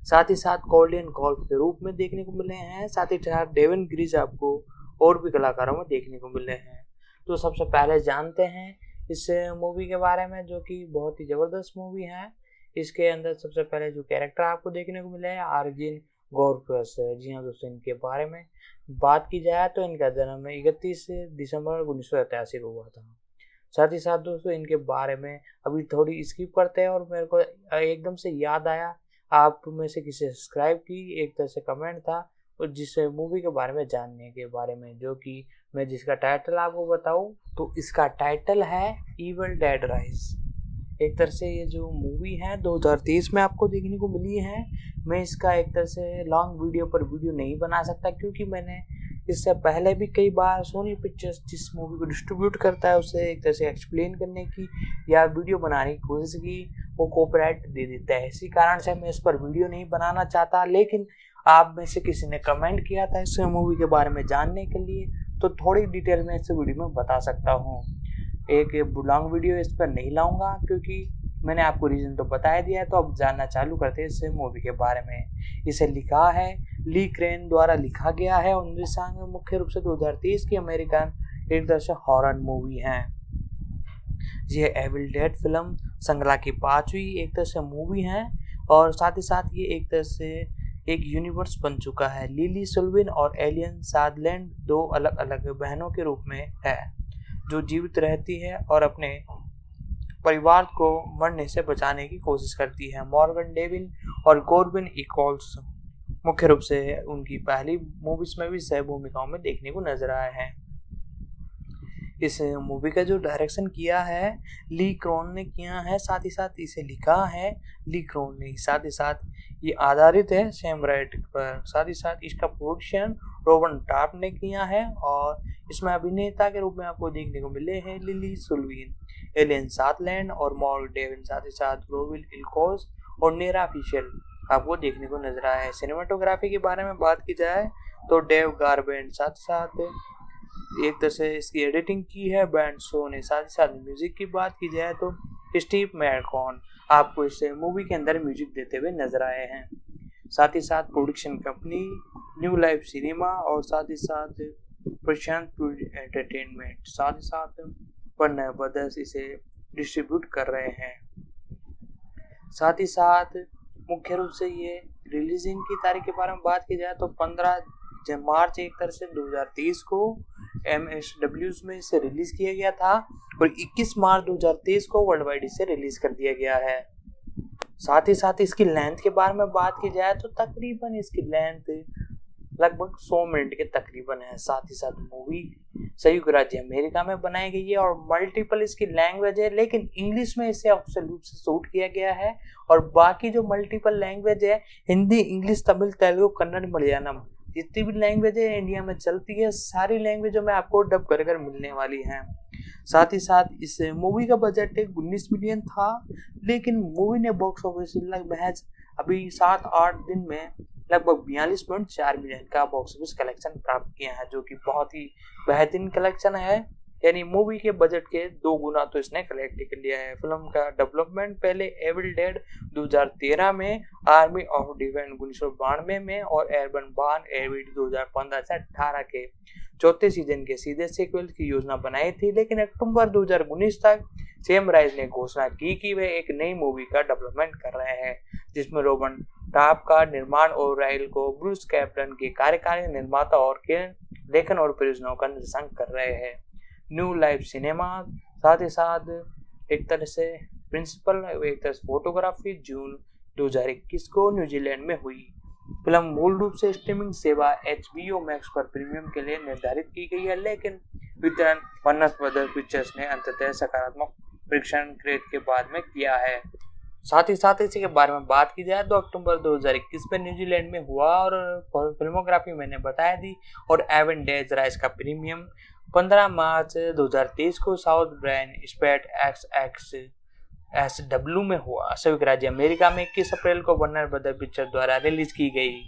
साथ ही साथ कॉलियन कॉल्फ के रूप में देखने को मिले हैं। साथ ही साथ डेविन ग्रीज आपको और भी कलाकारों में देखने को मिले हैं। तो सबसे पहले जानते हैं इस मूवी के बारे में, जो कि बहुत ही ज़बरदस्त मूवी है। इसके अंदर सबसे पहले जो कैरेक्टर आपको देखने को मिले हैं आर्जिन गॉर्फस। जी हाँ दोस्तों, इनके बारे में बात की जाए तो इनका जन्म 31 दिसंबर 1983 को हुआ था। साथ ही साथ दोस्तों इनके बारे में अभी थोड़ी स्किप करते हैं और मेरे को एकदम से याद आया, आप में से किसी सब्सक्राइब की एक तरह से कमेंट था और जिस मूवी के बारे में जानने के बारे में, जो कि मैं जिसका टाइटल आपको बताऊं तो इसका टाइटल है इविल डेड राइज। एक तरह से ये जो मूवी है 2023 में आपको देखने को मिली है। मैं इसका एक तरह से लॉन्ग वीडियो पर वीडियो नहीं बना सकता, क्योंकि मैंने इससे पहले भी कई बार सोनी पिक्चर्स जिस मूवी को डिस्ट्रीब्यूट करता है उसे एक तरह से एक्सप्लेन करने की या वीडियो बनाने की कोशिश की, वो कॉपीराइट दे देता है। इसी कारण से मैं इस पर वीडियो नहीं बनाना चाहता। लेकिन आप में से किसी ने कमेंट किया था इस मूवी के बारे में जानने के लिए, तो थोड़ी डिटेल में इस वीडियो में बता सकता हूँ। एक लॉन्ग वीडियो इस पर नहीं लाऊंगा क्योंकि मैंने आपको रीज़न तो बता दिया है। तो अब जानना चालू करते हैं इस मूवी के बारे में। इसे लिखा है ली क्रेन द्वारा लिखा गया है और निर्देशन मुख्य रूप से 2023 की अमेरिकन एक तरह से हॉरर मूवी है। ये एविल डेड फिल्म श्रृंखला की 5वीं एक तरह से मूवी है और साथ ही साथ ये एक तरह से एक यूनिवर्स बन चुका है। लिली सुल्विन और एलियन सादलैंड 2 अलग अलग बहनों के रूप में है जो जीवित रहती है और अपने परिवार को मरने से बचाने की कोशिश करती है। मॉर्गन डेविन और कॉर्बिन इकोल्स मुख्य रूप से उनकी पहली मूवीज में भी सह भूमिकाओं में देखने को नजर आए हैं। इस मूवी का जो डायरेक्शन किया है ली क्रोन ने किया है, साथ ही साथ इसे लिखा है ली क्रोन ने, साथ ही साथ ये आधारित है सैम राइट पर। साथ ही साथ इसका प्रोडक्शन रोबन टार्प ने किया है और इसमें अभिनेता के रूप में आपको देखने को मिले हैं लिली सुल्विन, एलियन सादलैंड और मॉर्ग डेविन, साथ ही साथ ग्रोविल इल्कोस और नेरा फिशर आपको देखने को नजर आया है। सिनेमाटोग्राफी के बारे में बात की जाए तो डेव गारबेंड, साथ ही साथ एक तरह से इसकी एडिटिंग की है बैंड शो ने। साथ ही साथ म्यूजिक की बात की जाए तो स्टीव मैकॉन आपको इस मूवी के अंदर म्यूजिक देते हुए नजर आए हैं। साथ ही साथ production company new life cinema और साथ ही साथ प्रशांत एंटरटेनमेंट, साथ ही साथ वर्नर ब्रदर्स इसे डिस्ट्रीब्यूट कर रहे हैं। साथ ही साथ मुख्य रूप से ये रिलीजिंग की तारीख के बारे में बात की जाए तो 15 मार्च एक तरह से 2023 को MSW में इसे रिलीज किया गया था और 21 मार्च 2023 को वर्ल्ड वाइड इसे रिलीज कर दिया गया है। साथ ही साथ इसकी लेंथ के बारे में बात की जाए तो तकरीबन इसकी लेंथ लगभग 100 मिनट के तकरीबन है। साथ ही साथ मूवी संयुक्त राज्य अमेरिका में बनाई गई है और मल्टीपल इसकी लैंग्वेज है, लेकिन इंग्लिश में इसे ऑफिशियल रूप से शूट किया गया है। और बाकी जो मल्टीपल लैंग्वेज है, हिंदी, इंग्लिश, तमिल, तेलुगु, कन्नड़, मलयालम, जितनी भी लैंग्वेज है इंडिया में चलती है, सारी लैंग्वेजों में आपको डब कर मिलने वाली हैं। साथ ही साथ इस मूवी का बजट 19 मिलियन था, लेकिन मूवी ने बॉक्स ऑफिस महज अभी 7-8 दिन में लगभग 42.4 मिलियन का बॉक्स ऑफिस कलेक्शन प्राप्त किया है, जो कि बहुत ही बेहतरीन कलेक्शन है। यानी मूवी के बजट के 2 गुना तो इसने कलेक्ट कर लिया है। फिल्म का डेवलपमेंट पहले एविल डेड 2013 में, आर्मी ऑफ डिफेंस 1992 में और एयरबर्न बार्न एविड 2015 से 18 के चौथे सीजन के सीधे सीक्वल की योजना बनाई थी, लेकिन अक्टूबर 2019 तक सेम राइज ने घोषणा की कि वे एक नई मूवी का डेवलपमेंट कर रहे हैं, जिसमें रोबन टॉप का निर्माण और राइल को ब्रूस कैप्टन के कार्यकारी निर्माता और के लेखन और परियोजनाओं का निर्देशन कर रहे हैं। न्यू लाइफ सिनेमा साथ ही साथ एक तरह से प्रिंसिपल एक तरह से फोटोग्राफी जून 2021 को न्यूजीलैंड में हुई। फिल्म मूल रूप से स्ट्रीमिंग सेवा HBO मैक्स पर प्रीमियम के लिए निर्धारित की गई है, लेकिन वितरण वॉर्नर ब्रदर्स पिक्चर्स ने अंततः सकारात्मक परीक्षण ग्रेड के बाद में किया है। साथ ही साथ इसी के बारे में बात की जाए तो अक्टूबर 2021 में न्यूजीलैंड में हुआ और फिल्मोग्राफी मैंने बताया दी और एवन डेज राइज का प्रीमियम 15 मार्च 2023 को साउथ ब्राइन स्पेट XXSW में हुआ। संयुक्त राज्य अमेरिका में 21 अप्रैल को वॉर्नर ब्रदर पिक्चर द्वारा रिलीज की गई।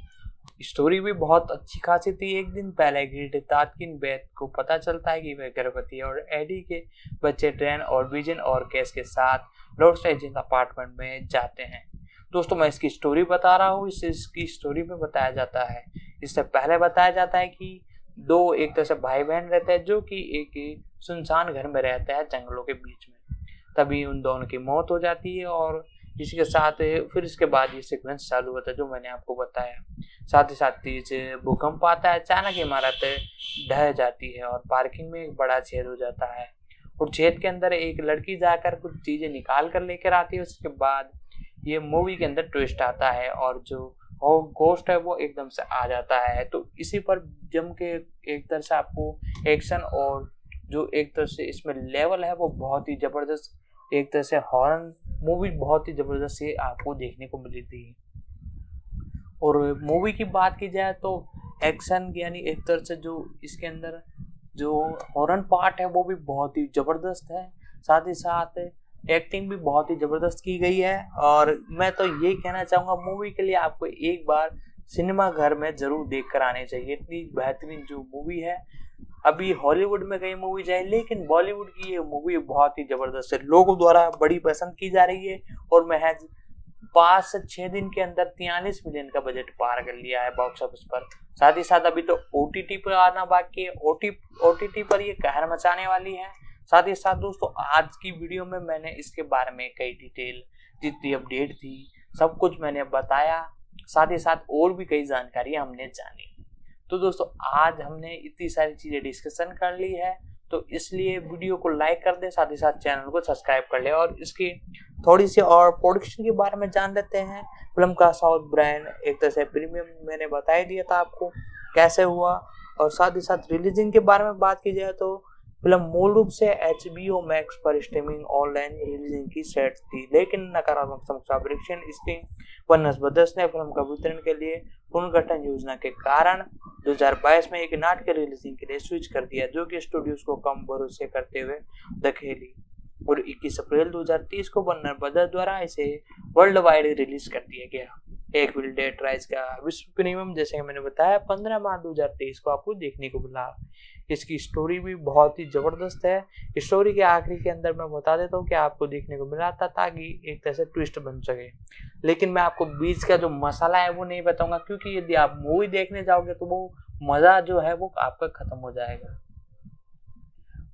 स्टोरी भी बहुत अच्छी खासी थी। एक दिन पहले ग्रीट तातकिन बेथ को पता चलता है कि वह गर्भवती है और एडी के बच्चे ट्रेन और विजन और केस के साथ लॉर्ड एजेंट अपार्टमेंट में जाते हैं। दोस्तों मैं इसकी स्टोरी बता रहा हूँ। इसकी स्टोरी में बताया जाता है, इससे पहले बताया जाता है कि 2 एक तरह से भाई बहन रहते हैं जो कि एक सुनसान घर में रहते हैं जंगलों के बीच में। तभी उन दोनों की मौत हो जाती है और इसी के साथ फिर इसके बाद ये सीक्वेंस चालू होता है जो मैंने आपको बताया। साथ ही साथ भूकंप आता है, अचानक इमारत ढह जाती है और पार्किंग में एक बड़ा छेद हो जाता है और छेद के अंदर एक लड़की जाकर कुछ चीजें निकाल कर लेकर आती है। उसके बाद ये मूवी के अंदर ट्विस्ट आता है और जो गोस्ट है वो एकदम से आ जाता है। तो इसी पर जम के एक तरह से आपको एक्शन और जो एक तरह से इसमें लेवल है वो बहुत ही जबरदस्त, एक तरह से हॉरर मूवी बहुत ही जबरदस्त से आपको देखने को मिली थी। और मूवी की बात की जाए तो एक्शन यानी एक तरह से जो इसके अंदर जो हॉरर पार्ट है वो भी बहुत ही जबरदस्त है। साथ ही साथ एक्टिंग भी बहुत ही जबरदस्त की गई है और मैं तो यही कहना चाहूँगा मूवी के लिए आपको एक बार सिनेमा घर में जरूर देख कर आने चाहिए। इतनी बेहतरीन जो मूवी है, अभी हॉलीवुड में कई मूवी जाए लेकिन बॉलीवुड की ये मूवी बहुत ही जबरदस्त है, लोगों द्वारा बड़ी पसंद की जा रही है और महज 5 से 6 दिन के अंदर 43 मिलियन का बजट पार कर लिया है बॉक्स ऑफिस पर। साथ ही साथ अभी तो OTT पर आना बाकी है, OTT पर ये कहर मचाने वाली है। साथ ही साथ दोस्तों आज की वीडियो में मैंने इसके बारे में कई डिटेल जितनी अपडेट थी सब कुछ मैंने बताया, साथ ही साथ और भी कई जानकारी हमने जानी। तो दोस्तों आज हमने इतनी सारी चीजें डिस्कशन कर ली है तो इसलिए वीडियो को लाइक कर दे, साथ ही साथ चैनल को सब्सक्राइब कर ले और इसकी थोड़ी सी और प्रोडक्शन के बारे में जान लेते हैं। फिल्म का साउथ ब्रांड एक तरह से प्रीमियम मैंने बता ही दिया था आपको कैसे हुआ और साथ ही साथ रिलीजिंग के बारे में बात की जाए तो फिल्म मूल रूप से HBO मैक्स पर स्ट्रीमिंग ऑनलाइन रिलीजिंग की सेट थी, लेकिन नकारात्मक समीक्षा परीक्षण स्क्रीन वॉर्नर ब्रदर्स ने फिल्म का वितरण के लिए पुनर्गठन योजना के कारण 2022 में एक नाटक रिलीजिंग के लिए स्विच कर दिया, जो कि स्टूडियोज को कम भरोसे करते हुए धकेली और 21 अप्रैल 2023 को वॉर्नर ब्रदर्स द्वारा इसे वर्ल्ड वाइड रिलीज कर दिया गया। एक विल डेड राइज का विश्व प्रीमियम जैसे मैंने बताया 15 मार्च 2023 को आपको देखने को मिला। इसकी स्टोरी भी बहुत ही जबरदस्त है। स्टोरी के आखिरी के अंदर मैं बता देता हूँ कि आपको देखने को मिला था ताकि एक तरह से ट्विस्ट बन सके, लेकिन मैं आपको बीच का जो मसाला है वो नहीं बताऊंगा क्योंकि यदि आप मूवी देखने जाओगे तो वो मजा जो है वो आपका खत्म हो जाएगा।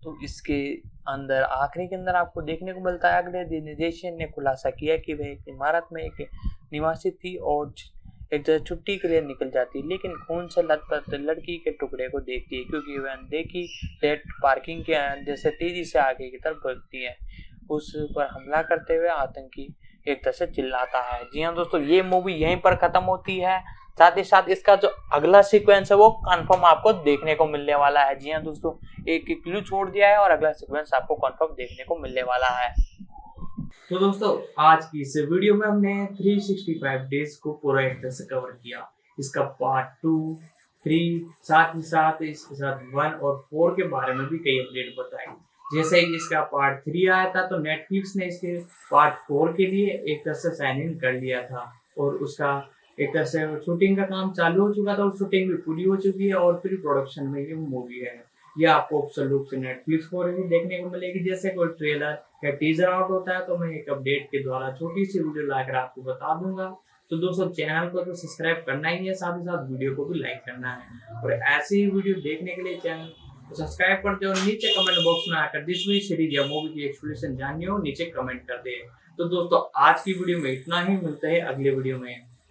तो इसके अंदर आखिरी के अंदर आपको देखने को मिलता है अगले दिन एजेंट ने खुलासा किया कि वह एक इमारत में एक निवासी थी और एक जगह छुट्टी के लिए निकल जाती है, लेकिन खून से लथपथ लड़की के टुकड़े को देखती है क्योंकि वह अनदेखी रेड पार्किंग के जैसे तेजी से आगे की तरफ बढ़ती है। उस पर हमला करते हुए आतंकी एक तरह से चिल्लाता है। जी हाँ दोस्तों, ये मूवी यहीं पर खत्म होती है। साथ ही साथ इसका जो अगला सीक्वेंस है वो कंफर्म आपको देखने को मिलने वाला है। जी हाँ दोस्तों, एक क्लू छोड़ दिया है और अगला सीक्वेंस आपको कंफर्म देखने को मिलने वाला है। तो दोस्तों आज की इस वीडियो में हमने 365 डेज को पूरा एक तरह से कवर किया। इसका पार्ट 2, 3, साथ ही साथ इसके साथ 1 और 4 के बारे में भी कई अपडेट बताई। जैसे ही इसका पार्ट 3 आया था तो नेटफ्लिक्स ने इसके पार्ट 4 के लिए एक तरह से साइन इन कर लिया था और उसका एक तरह से शूटिंग का काम चालू हो चुका था और शूटिंग भी पूरी हो चुकी है और प्री प्रोडक्शन में ये मूवी है। ये आपको ऑप्शन रूप से नेटफ्लिक्स पर ही देखने को मिलेगी। जैसे कोई ट्रेलर या टीजर आउट होता है तो मैं एक अपडेट के द्वारा छोटी सी वीडियो लाकर आपको बता दूंगा। तो दोस्तों चैनल को तो सब्सक्राइब करना ही है, साथ ही साथ वीडियो को भी लाइक करना है और ऐसी ही वीडियो देखने के लिए चैनल को सब्सक्राइब कर दे और नीचे कमेंट बॉक्स में आकर जिस भी सीरीज या मूवी की एक्सप्लेनेशन जाननी हो नीचे कमेंट कर दे। तो दोस्तों आज की वीडियो में इतना ही, मिलते हैं अगले वीडियो में।